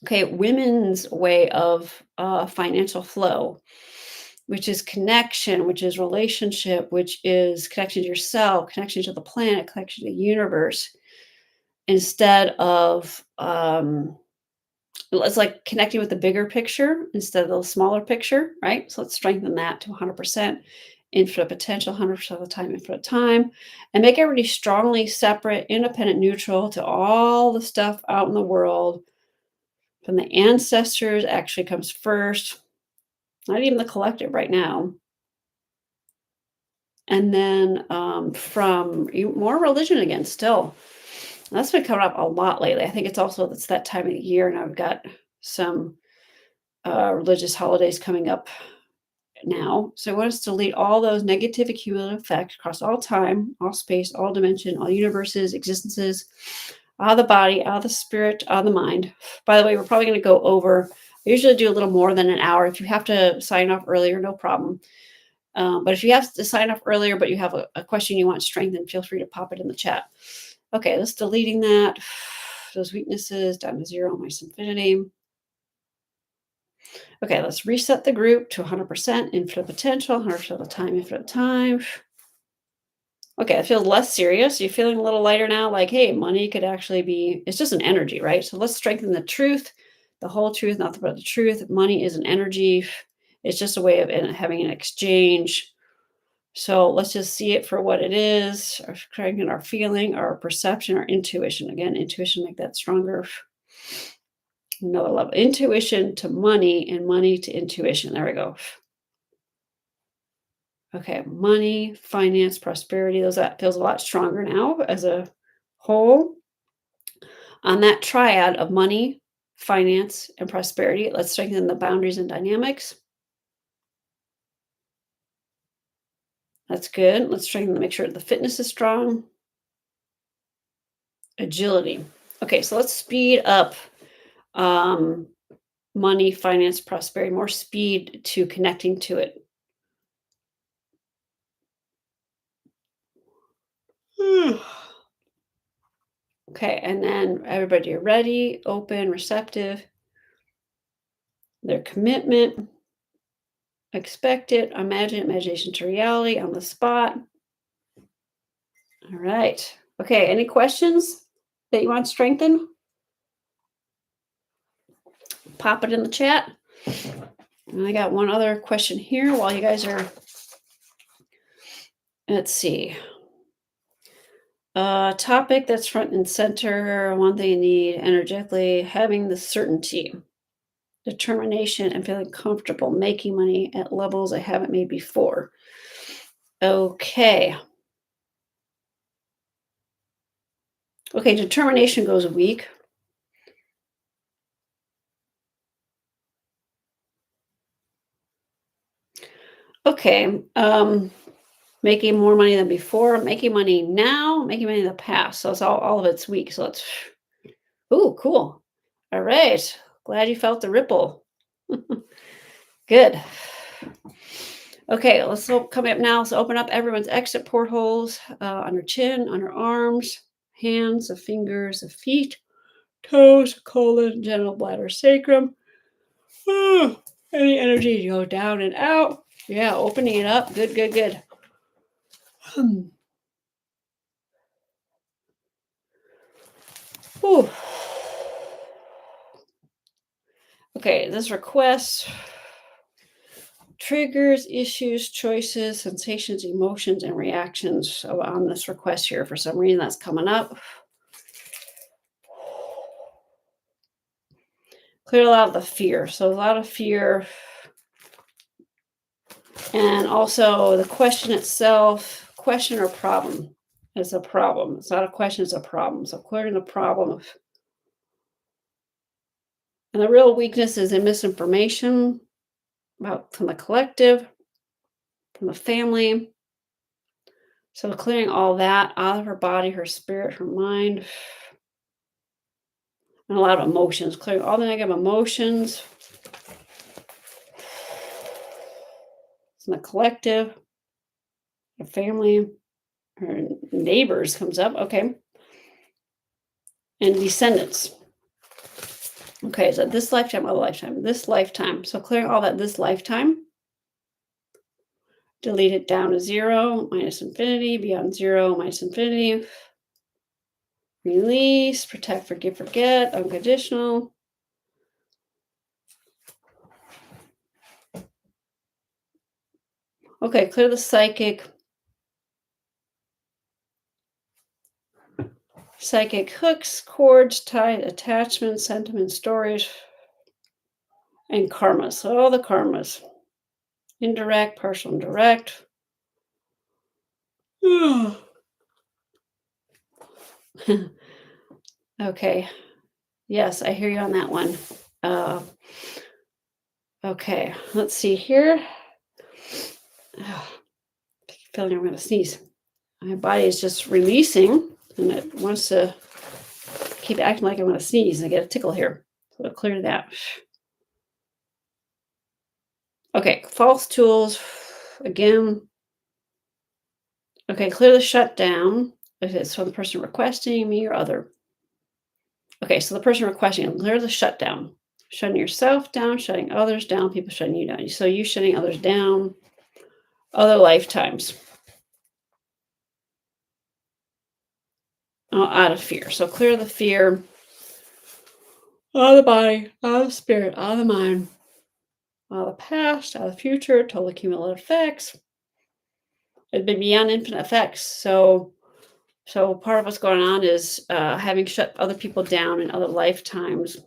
okay, women's way of financial flow. which is connection, which is relationship, which is connection to yourself, connection to the planet, connection to the universe, instead of it's like connecting with the bigger picture instead of the smaller picture, right? So let's strengthen that to 100% infinite potential, 100% of the time, infinite time, and make everybody strongly separate, independent, neutral to all the stuff out in the world from the ancestors actually comes first, not even the collective right now. And then from more religion again, still. That's been coming up a lot lately. I think it's that time of the year, and I've got some religious holidays coming up now. So I want us to delete all those negative cumulative effects across all time, all space, all dimension, all universes, existences, out of the body, out of the spirit, out of the mind. By the way, we're probably going to go over. I usually do a little more than an hour. If you have to sign off earlier, no problem. But if you have to sign off earlier, but you have a question you want strengthened, feel free to pop it in the chat. Okay, let's deleting that. Those weaknesses down to 0 on my infinity. Okay, let's reset the group to 100% infinite potential, 100% of the time, infinite time. Okay, it feels less serious. You're feeling a little lighter now, like, hey, money could actually be, it's just an energy, right? So let's strengthen the truth, the whole truth, nothing but the truth. Money is an energy. It's just a way of having an exchange. So let's just see it for what it is, our strengthen our feeling, our perception, our intuition. Again, intuition, make that stronger. Another level. Intuition to money and money to intuition. There we go. Okay, money, finance, prosperity. That feels a lot stronger now as a whole. On that triad of money, finance, and prosperity, let's strengthen the boundaries and dynamics. That's good. Let's strengthen, make sure the fitness is strong. Agility. Okay, so let's speed up money, finance, prosperity, more speed to connecting to it. Okay, and then everybody ready, open, receptive. Their commitment, expect it, imagine it, imagination to reality on the spot. All right. Okay, any questions that you want to strengthen? Pop it in the chat. And I got one other question here while you guys are, let's see. Topic that's front and center, one thing you need energetically, having the certainty, determination, and feeling comfortable making money at levels I haven't made before. Okay. Okay, determination goes weak. Okay, making more money than before, making money now, making money in the past. So it's all of it's weak. So let's, ooh, cool. All right. Glad you felt the ripple. Good. Okay, let's come up now. Let's open up everyone's exit portholes on your chin, on your arms, hands, the fingers, the feet, toes, colon, genital bladder, sacrum. Any energy to go down and out. Yeah, opening it up. Good, good, good. Whew. Okay, this request triggers, issues, choices, sensations, emotions, and reactions on this request here. For some reason, that's coming up. Clear a lot of the fear. So a lot of fear. And also the question itself, question or problem. It's a problem. It's not a question, it's a problem. So clearing the problem. And the real weakness is in misinformation from the collective, from the family. So clearing all that out of her body, her spirit, her mind, and a lot of emotions. Clearing all the negative emotions from the collective, her family, her neighbors comes up. Okay. And descendants. Okay, so this lifetime, other lifetime, this lifetime. So clearing all that this lifetime. Delete it down to 0, minus infinity, beyond 0, minus infinity. Release, protect, forgive, forget, unconditional. Okay, clear the psychic hooks, cords, tied attachments, sentiments, stories, and karmas. So all the karmas. Indirect, partial, and direct. Okay. Yes, I hear you on that one. Okay, let's see here. Feeling I'm going to sneeze. My body is just releasing, and it wants to keep acting like I want to sneeze. I get a tickle here. So I'll clear that. Okay, false tools. Again. Okay, clear the shutdown. Okay, so the person requesting me or other. Okay, so the person requesting, clear the shutdown. Shutting yourself down, shutting others down, people shutting you down. So you shutting others down, other lifetimes. Out of fear. So clear the fear. Out of the body, out of the spirit, out of the mind, out of the past, out of the future, total cumulative effects. It'd be beyond infinite effects. So part of what's going on is having shut other people down in other lifetimes,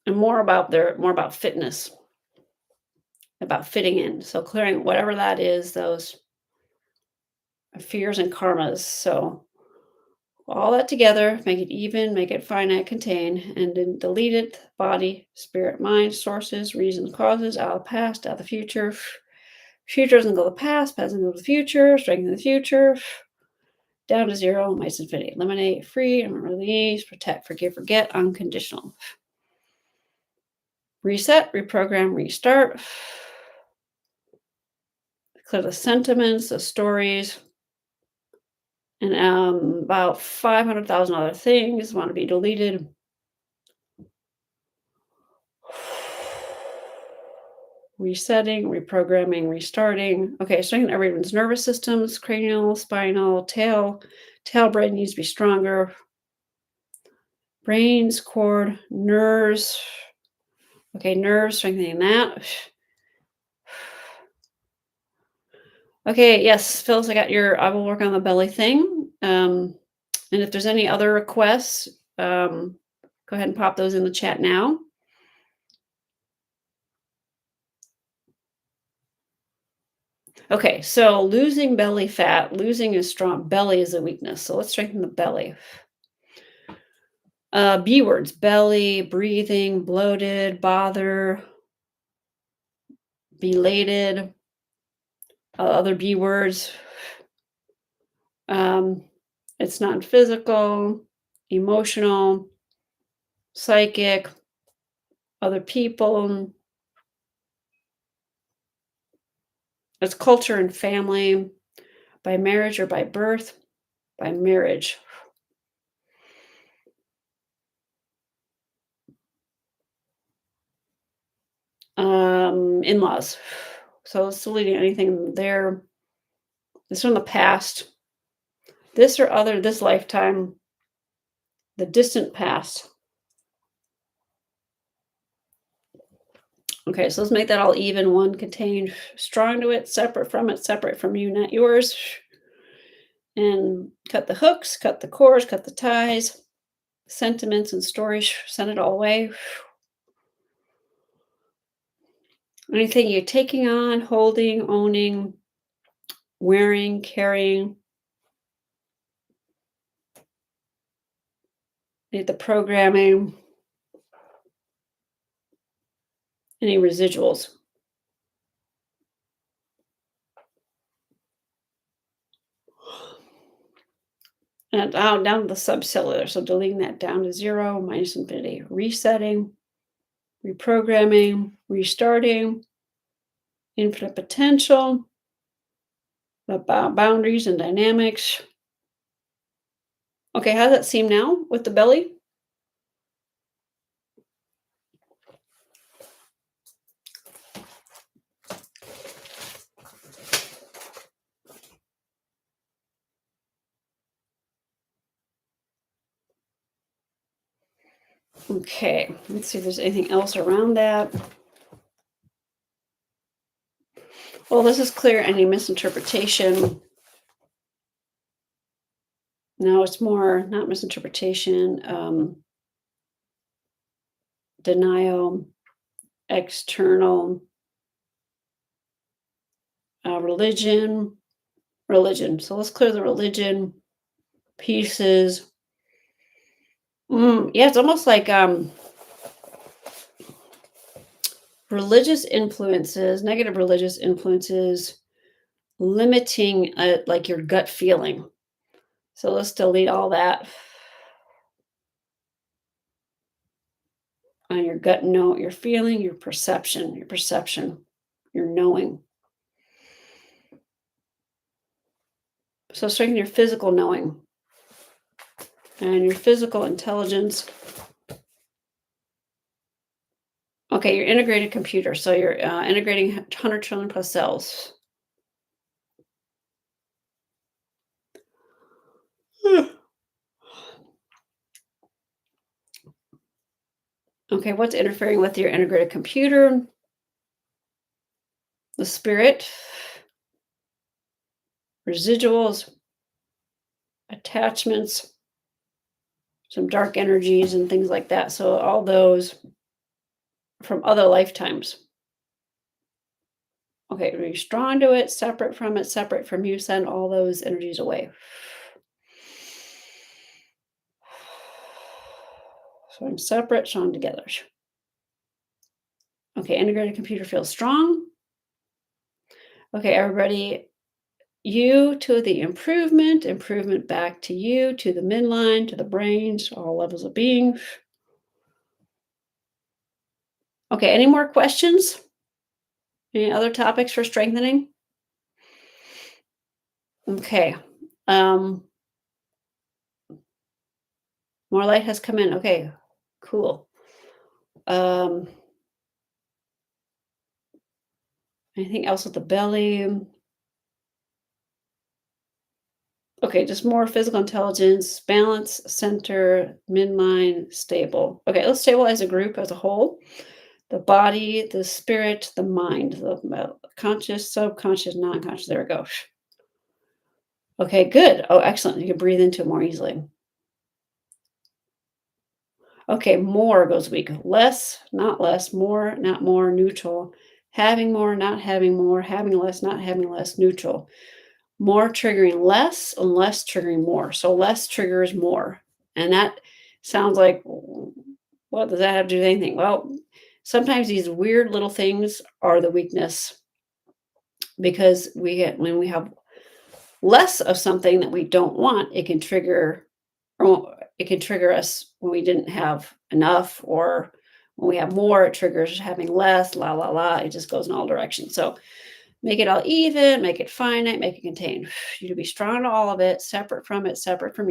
and more about fitness, about fitting in. So clearing whatever that is, those fears and karmas. So all that together, make it even, make it finite, contain, and then delete it. Body, spirit, mind, sources, reasons, causes, out of the past, out of the future. Future doesn't go to the past doesn't go to the future, strengthen the future. Down to 0, minus infinity. Eliminate, free, and release, protect, forgive, forget, unconditional. Reset, reprogram, restart. Clear the sentiments, the stories, and about 500,000 other things want to be deleted. Resetting, reprogramming, restarting. Okay, strengthen everyone's nervous systems, cranial, spinal, tail. Tail brain needs to be stronger. Brains, cord, nerves. Okay, nerves, strengthening that. Okay, yes, Phyllis, I will work on the belly thing. And if there's any other requests, go ahead and pop those in the chat now. Okay, so losing belly fat, losing is strong. Belly is a weakness. So let's strengthen the belly. B words: belly, breathing, bloated, bother, belated. Other B words. It's not physical, emotional, psychic, other people. It's culture and family, by marriage or by birth, by marriage. In-laws. So it's deleting anything there. This from the past. This or other, this lifetime, the distant past. Okay, so let's make that all even. One contained, strong to it, separate from you, not yours. And cut the hooks, cut the cords, cut the ties, sentiments and stories, send it all away. Anything you're taking on, holding, owning, wearing, carrying. The programming. Any residuals. And down to the subcellular. So deleting that down to 0, minus infinity. Resetting, reprogramming, restarting, infinite potential, about boundaries and dynamics. Okay, how does that seem now with the belly? Okay, let's see if there's anything else around that. Well, this is clear any misinterpretation. No, it's more not misinterpretation, denial, external, religion. So let's clear the religion pieces. Yeah, it's almost like religious influences, negative religious influences, limiting like your gut feeling. So let's delete all that on your gut note, your feeling, your perception, your knowing. So strengthen your physical knowing and your physical intelligence. Okay, your integrated computer. So you're integrating 100 trillion plus cells. Okay, what's interfering with your integrated computer? The spirit, residuals, attachments, some dark energies and things like that. So all those from other lifetimes. Okay, are you strong to it, separate from you, send all those energies away. So I'm separate, strong together. Okay, integrated computer feels strong. Okay, everybody, you to the improvement back to you, to the midline, to the brains, all levels of being. Okay, any more questions? Any other topics for strengthening? Okay. More light has come in. Okay, cool. Anything else with the belly? Okay, just more physical intelligence, balance, center, midline, stable. Okay, let's stabilize a group as a whole. The body, the spirit, the mind, the conscious, subconscious, non-conscious. There we go. Okay, good. Oh, excellent. You can breathe into it more easily. Okay, more goes weak. Less, more, not more, neutral. Having more, having less, not having less, neutral. More triggering less and less triggering more. So less triggers more. And that sounds like, what does that have to do with anything? Well, sometimes these weird little things are the weakness because when we have less of something that we don't want, it can trigger us when we didn't have enough, or when we have more, it triggers having less, la la la. It just goes in all directions. So make it all even, make it finite, make it contained. You to be strong to all of it, separate from you,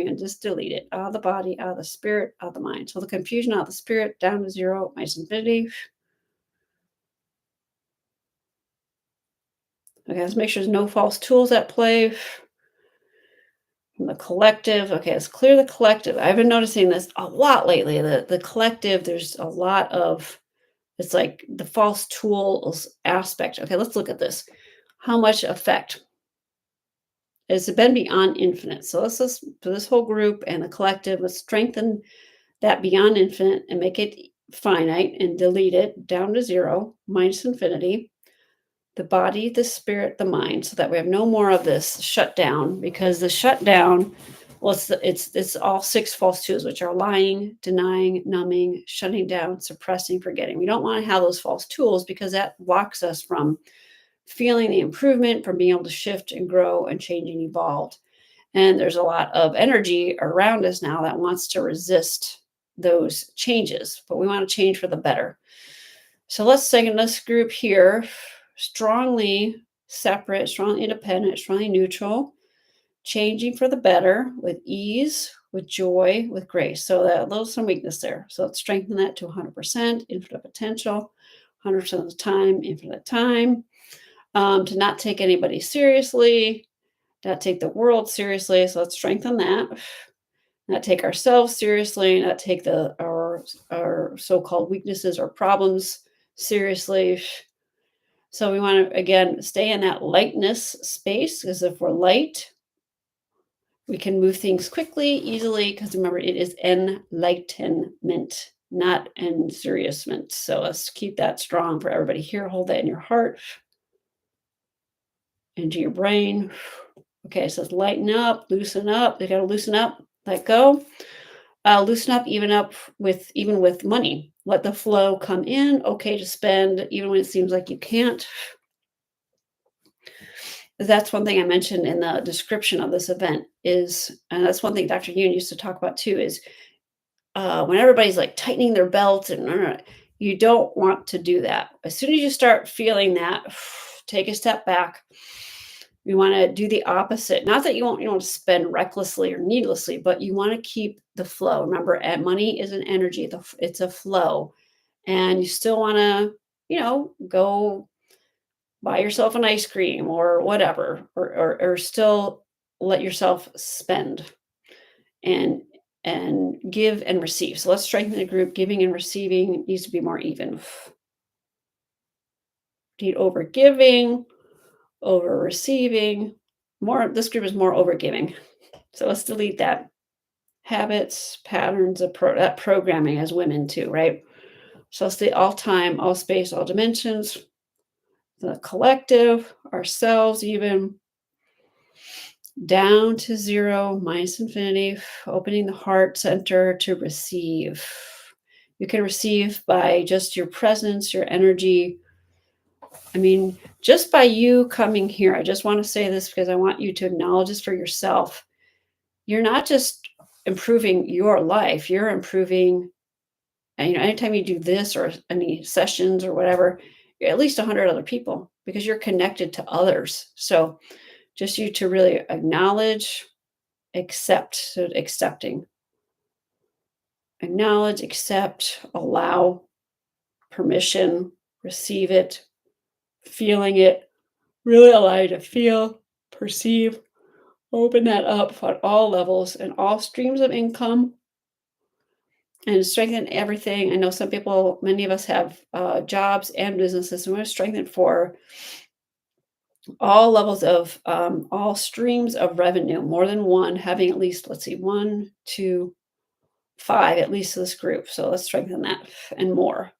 and just delete it out of the body, out of the spirit, out of the mind. So the confusion out of the spirit down to zero, minus infinity. Okay, let's make sure there's no false tools at play. From the collective. Okay, let's clear the collective. I've been noticing this a lot lately. The collective, there's a lot of, it's like the false tools aspect. Okay, let's look at this. How much effect? It's been beyond infinite. So let's just, for this whole group and the collective, let's strengthen that beyond infinite and make it finite and delete it down to zero, minus infinity. The body, the spirit, the mind, so that we have no more of this shutdown, because the shutdown, well, it's all six false twos, which are lying, denying, numbing, shutting down, suppressing, forgetting. We don't want to have those false tools because that blocks us from feeling the improvement, from being able to shift and grow and change and evolve. And there's a lot of energy around us now that wants to resist those changes, but we want to change for the better. So let's say in this group here, strongly separate, strongly independent, strongly neutral, changing for the better with ease, with joy, with grace. So that little some weakness there. So let's strengthen that to 100%, infinite potential, 100% of the time, infinite time. To not take anybody seriously, not take the world seriously. So let's strengthen that. Not take ourselves seriously, not take our our so-called weaknesses or problems seriously. So we want to again stay in that lightness space, because if we're light, we can move things quickly, easily, because remember, it is enlightenment, not enseriousment. So let's keep that strong for everybody here. Hold that in your heart, into your brain. Okay, so let's lighten up, loosen up. They got to loosen up, let go. Loosen up, even with money. Let the flow come in. Okay to spend, even when it seems like you can't. That's one thing I mentioned in the description of this event is, and that's one thing Dr. Yuen used to talk about too, is when everybody's like tightening their belt and you don't want to do that. As soon as you start feeling that, take a step back. You want to do the opposite. Not that you want to spend recklessly or needlessly, but you want to keep the flow. Remember, money is an energy. It's a flow, and you still want to, go buy yourself an ice cream or whatever, or still let yourself spend and give and receive. So let's strengthen the group. Giving and receiving needs to be more even. Need over giving, over receiving. This group is more over giving. So let's delete that. Habits, patterns of that programming as women too, right? So let's the all time, all space, all dimensions, the collective, ourselves, even down to zero, minus infinity, opening the heart center to receive. You can receive by just your presence, your energy. I mean, just by you coming here, I just want to say this because I want you to acknowledge this for yourself. You're not just improving your life, you're improving, anytime you do this or any sessions or whatever, you're at least 100 other people, because you're connected to others. So just you to really acknowledge, accept, so accepting. Acknowledge, accept, allow, permission, receive it, feeling it, really allow you to feel, perceive, open that up at all levels and all streams of income, and strengthen everything. I know many of us have jobs and businesses, and we're strengthened for all levels of all streams of revenue, more than one, having at least, let's see, 1, 2, 5, at least this group. So let's strengthen that and more.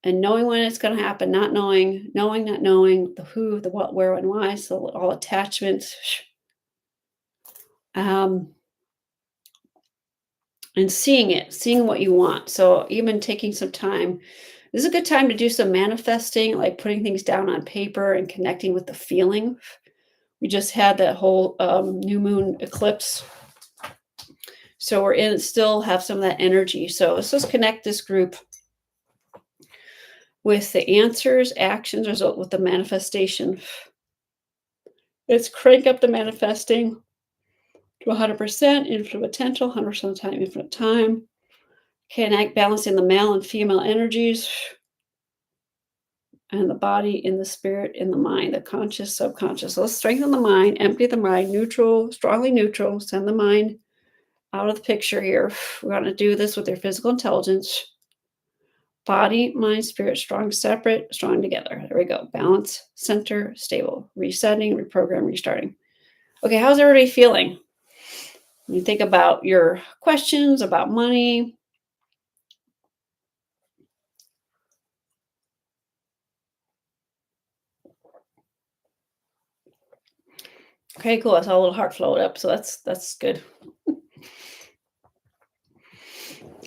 And knowing when it's going to happen, not knowing, not knowing, the who, the what, where, and why. So all attachments. And seeing what you want. So even taking some time, this is a good time to do some manifesting, like putting things down on paper and connecting with the feeling. We just had that whole new moon eclipse. So still have some of that energy. So let's just connect this group with the answers, actions, result with the manifestation. Let's crank up the manifesting to 100%, infinite potential, 100% of the time, infinite time. Connect, balancing the male and female energies, and the body, in the spirit, in the mind, the conscious, subconscious. So let's strengthen the mind, empty the mind, neutral, strongly neutral, send the mind out of the picture here. We're going to do this with your physical intelligence. Body, mind, spirit, strong, separate, strong together. There we go. Balance, center, stable, resetting, reprogram, restarting. Okay, how's everybody feeling? When you think about your questions about money. Okay, cool. I saw a little heart float up, so that's good.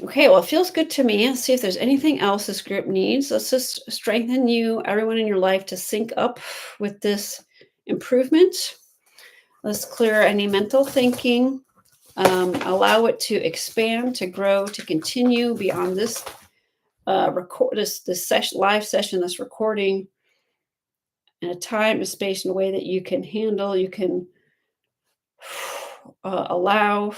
Okay, well, it feels good to me. Let's see if there's anything else this group needs. Let's just strengthen everyone in your life, to sync up with this improvement. Let's clear any mental thinking. Allow it to expand, to grow, to continue beyond this live session, this recording, in a time, a space, and a way that you can handle, you can allow.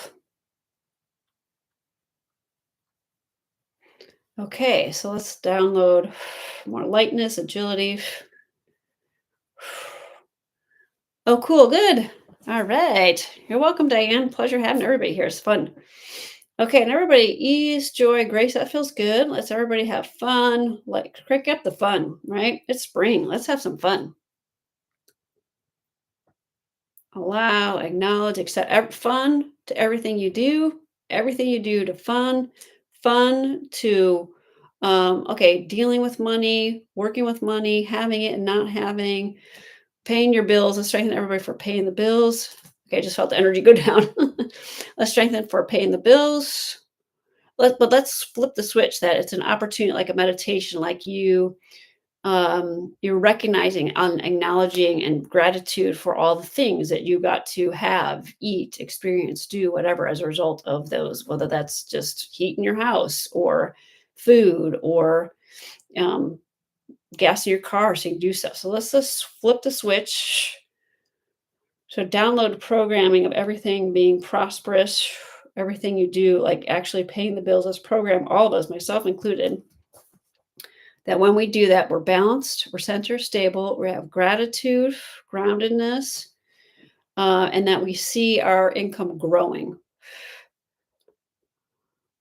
Okay, so let's download more lightness, agility. Oh, cool, good. All right. You're welcome, Diane. Pleasure having everybody here. It's fun. Okay, and everybody, ease, joy, grace. That feels good. Let's everybody have fun. Like, crank up the fun, right? It's spring. Let's have some fun. Allow, acknowledge, accept fun to everything you do to fun to, okay, dealing with money, working with money, having it and not having, paying your bills. Let's strengthen everybody for paying the bills. Okay, I just felt the energy go down. Let's strengthen for paying the bills. But let's flip the switch that it's an opportunity, like a meditation, like you're recognizing and acknowledging and gratitude for all the things that you got to have, eat, experience, do whatever as a result of those, whether that's just heat in your house or food or um, gas in your car so you can do stuff. So let's just flip the switch. So download programming of everything being prosperous, everything you do, like actually paying the bills as program, all of us, myself included, that when we do that, we're balanced, we're centered, stable, we have gratitude, groundedness, and that we see our income growing.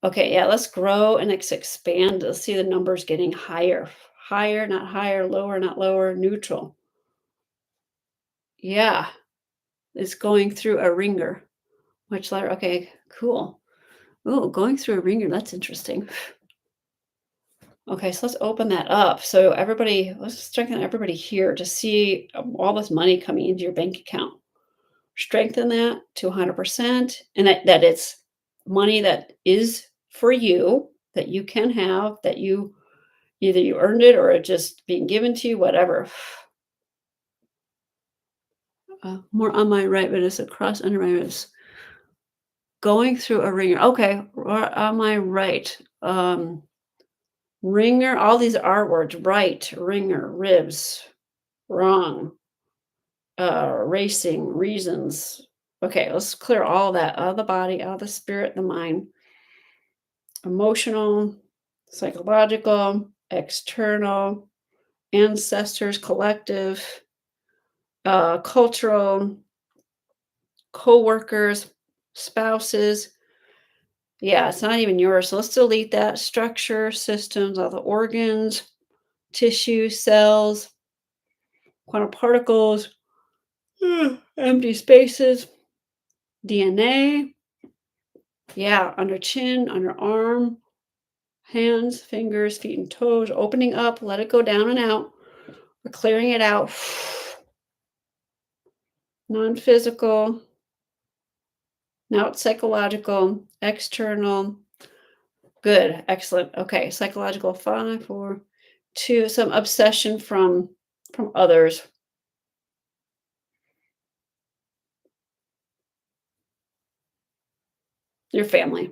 Okay, yeah, let's grow and let's expand. Let's see the numbers getting higher. Higher, not higher, lower, not lower, neutral. Yeah, it's going through a ringer. Much lighter. Okay, cool. Oh, going through a ringer. That's interesting. Okay, so let's open that up. So everybody, let's strengthen everybody here to see all this money coming into your bank account. Strengthen that to 100%, and that it's money that is for you, that you can have, that you either you earned it or it just being given to you, whatever. More on my right, but it's across under my ribs. Going through a ringer. Okay, on my right. Ringer, all these R words, right, ringer, ribs, wrong, racing, reasons. Okay, let's clear all that out of the body, out of the spirit, the mind, emotional, psychological, external, ancestors, collective, cultural, co-workers, spouses. Yeah, it's not even yours. So let's delete that. Structure, systems, all the organs, tissue, cells, quantum particles, empty spaces, DNA. Yeah, under chin, under arm, hands, fingers, feet, and toes, opening up, let it go down and out. We're clearing it out. Non physical, now it's psychological, external. Good, excellent. Okay, psychological, 5, 4, 2, some obsession from others. Your family,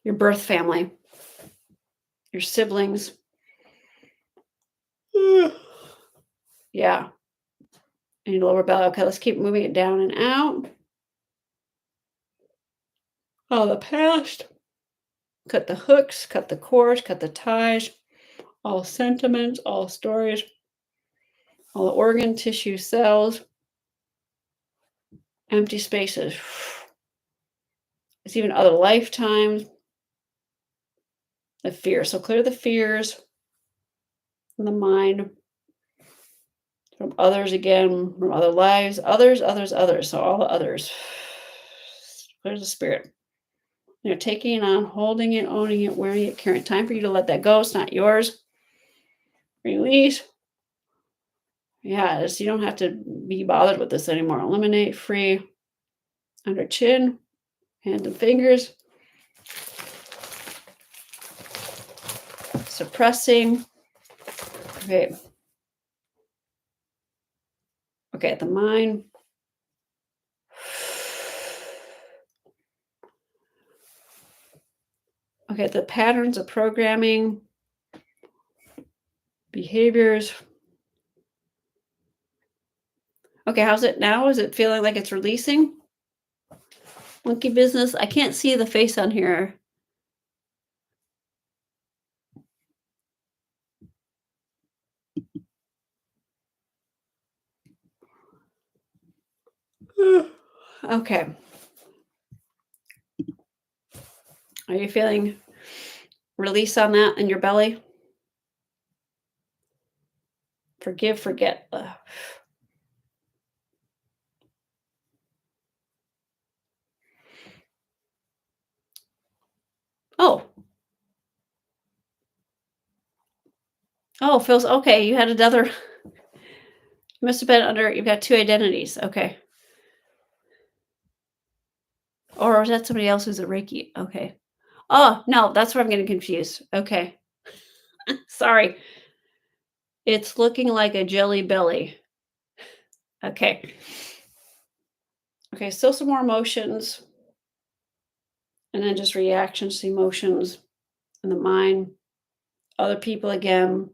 your birth family, your siblings. Yeah, and your lower belly. Okay, let's keep moving it down and out. Oh, the past. Cut the hooks, cut the cords, cut the ties, all sentiments, all stories, all the organ, tissue, cells, empty spaces. It's even other lifetimes, the fear. So clear the fears from the mind, from others again, from other lives, others. So all the others. Clear the spirit. You're taking it on, holding it, owning it, wearing it, carrying it. Time for you to let that go. It's not yours. Release. Yeah, you don't have to be bothered with this anymore. Eliminate, free, under chin, hands and fingers. Suppressing. Okay. Okay, the mind. Okay, the patterns of programming, behaviors. Okay, how's it now? Is it feeling like it's releasing? Monkey business. I can't see the face on here. Okay. Are you feeling release on that in your belly? Forgive, forget. Oh, oh, feels okay. You had another, must have been under, you've got two identities. Okay. Or is that somebody else who's a Reiki? Okay. Oh, no, that's where I'm getting confused. Okay. Sorry. It's looking like a jelly belly. Okay. Okay. Still some more emotions and then just reactions to emotions in the mind. Other people again.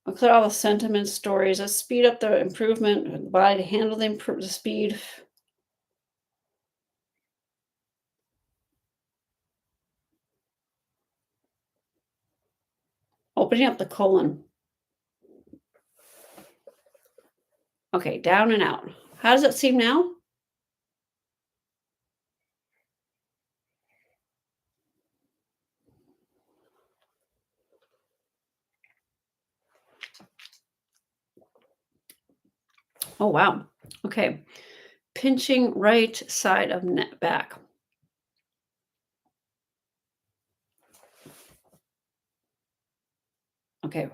I'll clear all the sentiments, stories. Let's speed up the improvement of the body to handle the speed. Opening up the colon. Okay, down and out. How does it seem now? Oh, wow. Okay. Pinching right side of neck back. Okay.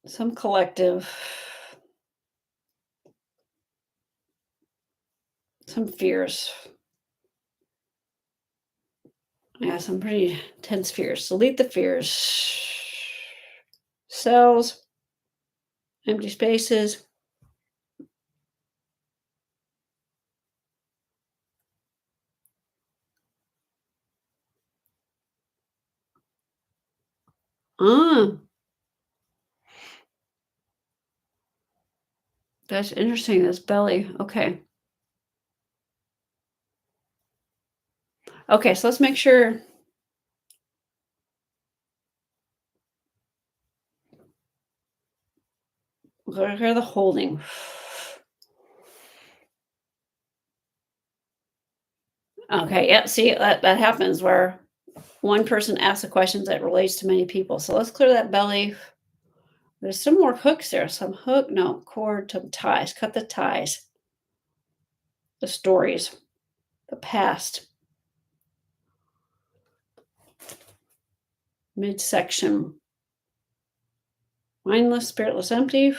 Some collective, some fears. Yeah, some pretty tense fears. Delete the fears. Cells, empty spaces. Ah, that's interesting. This belly. Okay. Okay, so let's make sure we're here the holding. Okay, yeah, see that happens where one person asks a question that relates to many people. So let's clear that belly. There's some more hooks there. Some hook, no, cord, some ties. Cut the ties. The stories, the past, midsection. Mindless, spiritless, empty.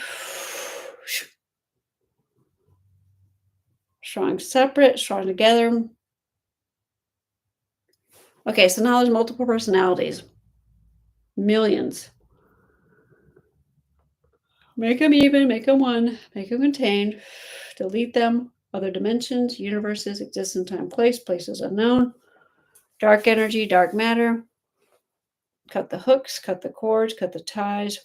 Strong separate, strong together. Okay, so now there's multiple personalities. Millions. Make them even, make them one, make them contained, delete them. Other dimensions, universes, exist in time, place, places unknown. Dark energy, dark matter. Cut the hooks, cut the cords, cut the ties.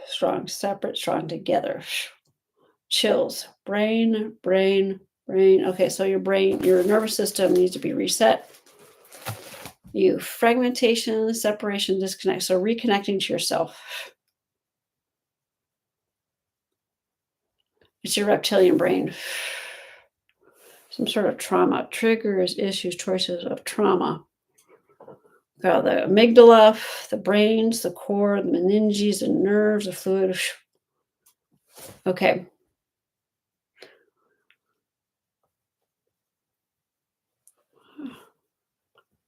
Strong separate, strong together. Chills. Brain, brain, brain. Okay, so your brain, your nervous system needs to be reset. You fragmentation, separation, disconnect. So reconnecting to yourself. It's your reptilian brain. Some sort of trauma. Triggers, issues, choices of trauma. Got the amygdala, the brains, the core, the meninges, the nerves, the fluid. Okay.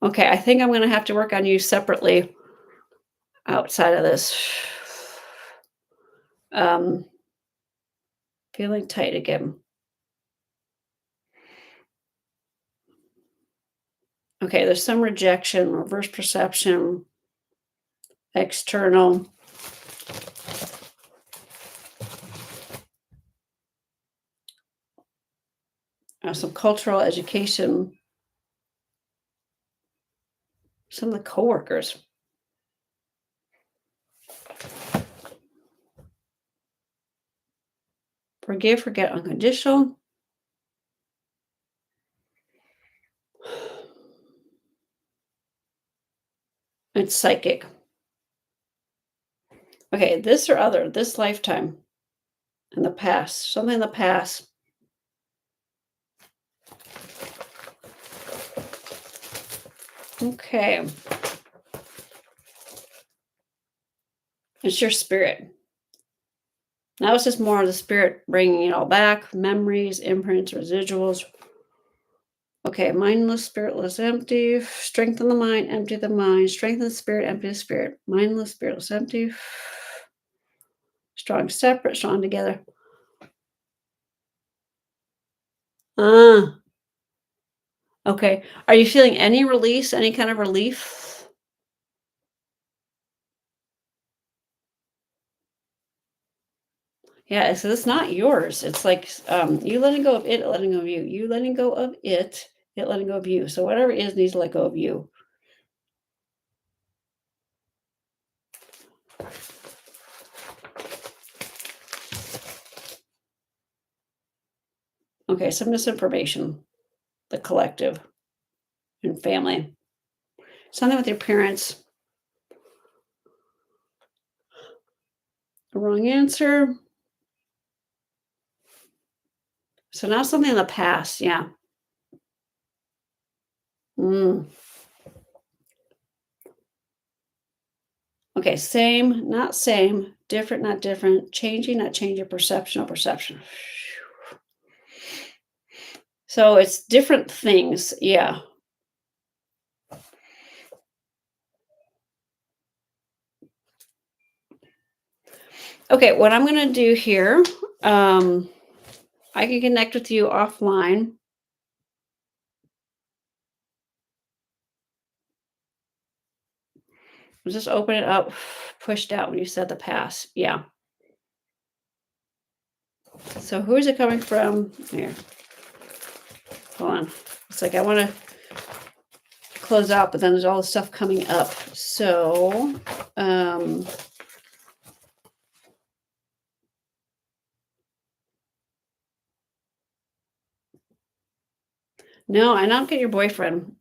Okay, I think I'm going to have to work on you separately outside of this. Um, Feeling tight again. Okay, there's some rejection, reverse perception, external. Some cultural education. Some of the coworkers. Forgive, forget, unconditional. It's psychic. Okay, this or other, this lifetime, in the past, something in the past. Okay. It's your spirit. Now it's just more of the spirit bringing it all back, memories, imprints, residuals. Okay, mindless, spiritless, empty. Strengthen the mind, empty the mind. Strengthen the spirit, empty the spirit. Mindless, spiritless, empty. Strong separate, strong together. Ah, okay. Are you feeling any release, any kind of relief? Yeah, so it's not yours. It's like you letting go of it, letting go of you. You letting go of it letting go of you. So whatever it is needs to let go of you. Okay, some misinformation, the collective and family. Something with your parents. The wrong answer. So now something in the past. Yeah. Mm. Okay, same, not same. Different, not different. Changing, not changing. Perception, not perception. So it's different things. Yeah. Okay, what I'm going to do here, um, I can connect with you offline. Just open it up, pushed out when you said the past. Yeah. So who is it coming from? Here. Hold on. It's like I want to close out, but then there's all this stuff coming up. So, no, I don't get your boyfriend.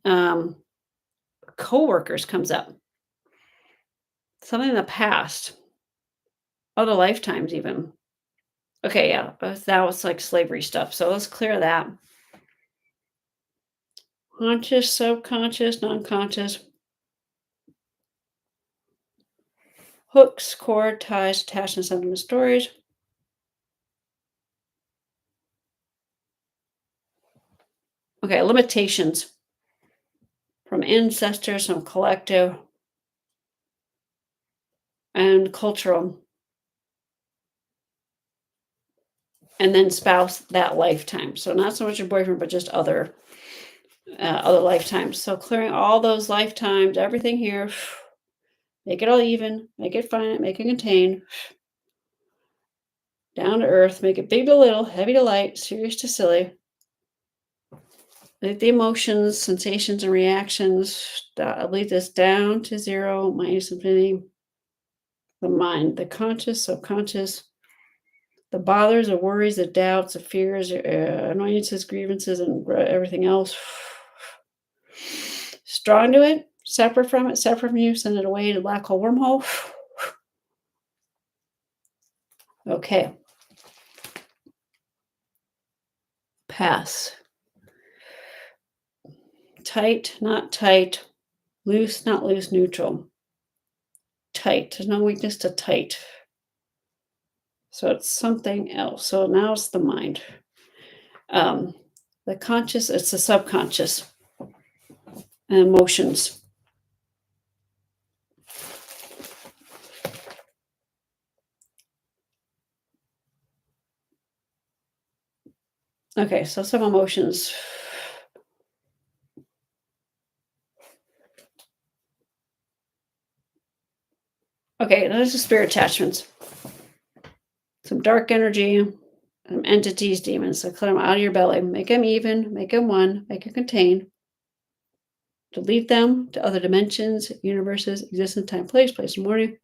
Coworkers comes up. Something in the past. Other lifetimes even. Okay, yeah. That was like slavery stuff. So let's clear that. Conscious, subconscious, non-conscious. Hooks, cord, ties, attachments, sentiment, stories. Okay, limitations from ancestors, from collective, and cultural. And then spouse that lifetime. So not so much your boyfriend, but just other lifetimes. So clearing all those lifetimes, everything here, make it all even, make it finite, make it contain, down to earth, make it big to little, heavy to light, serious to silly. Let the emotions, sensations, and reactions lead this down to zero, minus infinity. The mind, the conscious, subconscious, the bothers, the worries, the doubts, the fears, annoyances, grievances, and everything else. Strong to it, separate from it, separate from you, send it away to black hole wormhole. Okay. Pass. Tight, not tight. Loose, not loose, neutral. Tight. There's no weakness to tight. So it's something else. So now it's the mind. The conscious, it's the subconscious. And emotions. Okay, so some emotions. Okay, those are spirit attachments. Some dark energy, entities, demons. So clear them out of your belly. Make them even, make them one, make them contain. Delete them to other dimensions, universes, existence, time, place, and morning.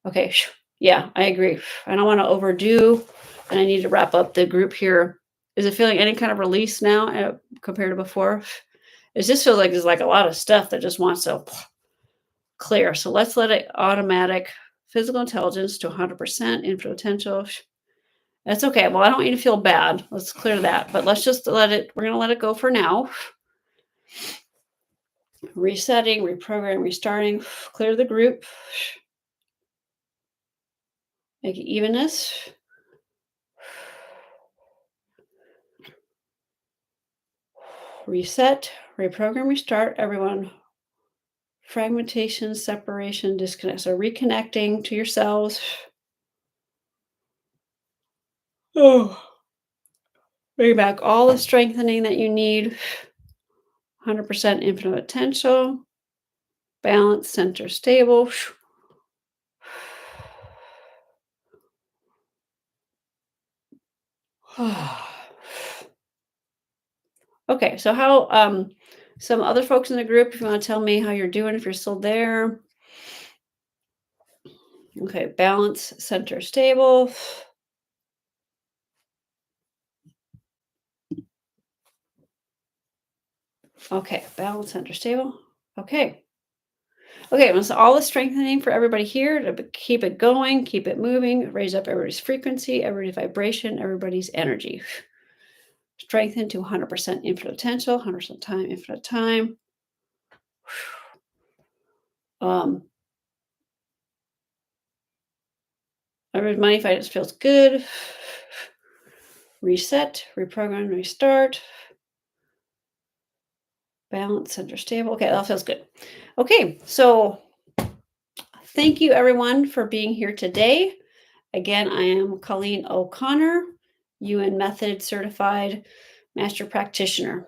Okay, yeah, I agree. I don't want to overdo, and I need to wrap up the group here. Is it feeling any kind of release now compared to before? It just feels like there's like a lot of stuff that just wants to clear. So let's let it automatic. physical intelligence to 100%, infinite potential. That's okay. Well, I don't want you to feel bad. Let's clear that. But let's just let it, we're going to let it go for now. Resetting, reprogramming, restarting, clear the group, make it evenness. Reset, reprogram, restart. Everyone, fragmentation, separation, disconnect. So reconnecting to yourselves. Oh, bring back all the strengthening that you need. 100% infinite potential. Balance, center, stable. Okay, so how some other folks in the group, if you want to tell me how you're doing, if you're still there. Okay, balance, center, stable. Okay, balance, center, stable. Okay. Okay, so all the strengthening for everybody here to keep it going, keep it moving, raise up everybody's frequency, everybody's vibration, everybody's energy. Strengthen to 100% infinite potential, 100% time, infinite time. Everybody's money fight just feels good. Reset, reprogram, restart. Balance, center, stable. Okay, that feels good. Okay, so thank you everyone for being here today. Again, I am Colleen O'Connor, Yuen Method certified master practitioner.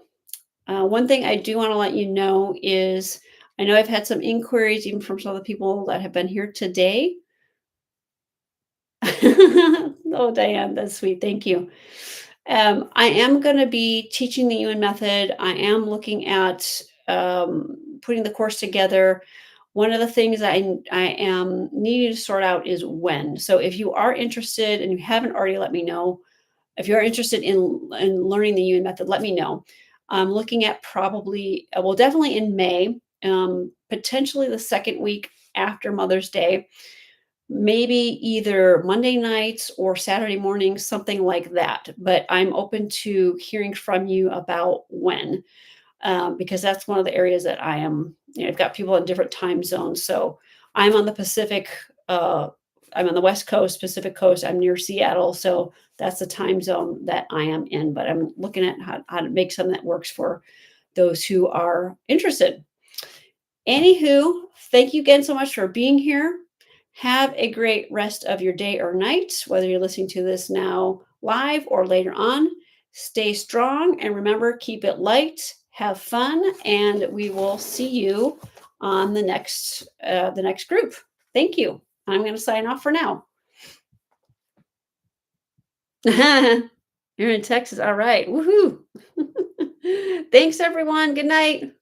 One thing I do want to let you know is I know I've had some inquiries even from some of the people that have been here today. Oh, Diane, that's sweet. Thank you. I am going to be teaching the Yuen Method. I am looking at putting the course together. One of the things I am needing to sort out is when. So if you are interested and you haven't already, let me know. If you're interested in learning the Yuen Method, let me know. I'm looking at probably, well, definitely in May, potentially the second week after Mother's Day. Maybe either Monday nights or Saturday mornings, something like that. But I'm open to hearing from you about when, because that's one of the areas that I am. I've got people in different time zones. So I'm on the Pacific. I'm on the West Coast, Pacific Coast. I'm near Seattle, so that's the time zone that I am in. But I'm looking at how to make something that works for those who are interested. Anywho, thank you again so much for being here. Have a great rest of your day or night, whether you're listening to this now live or later on. Stay strong and remember, keep it light, have fun, and we will see you on the next group. Thank you. I'm going to sign off for now. You're in Texas. All right. Woohoo. Thanks, everyone. Good night.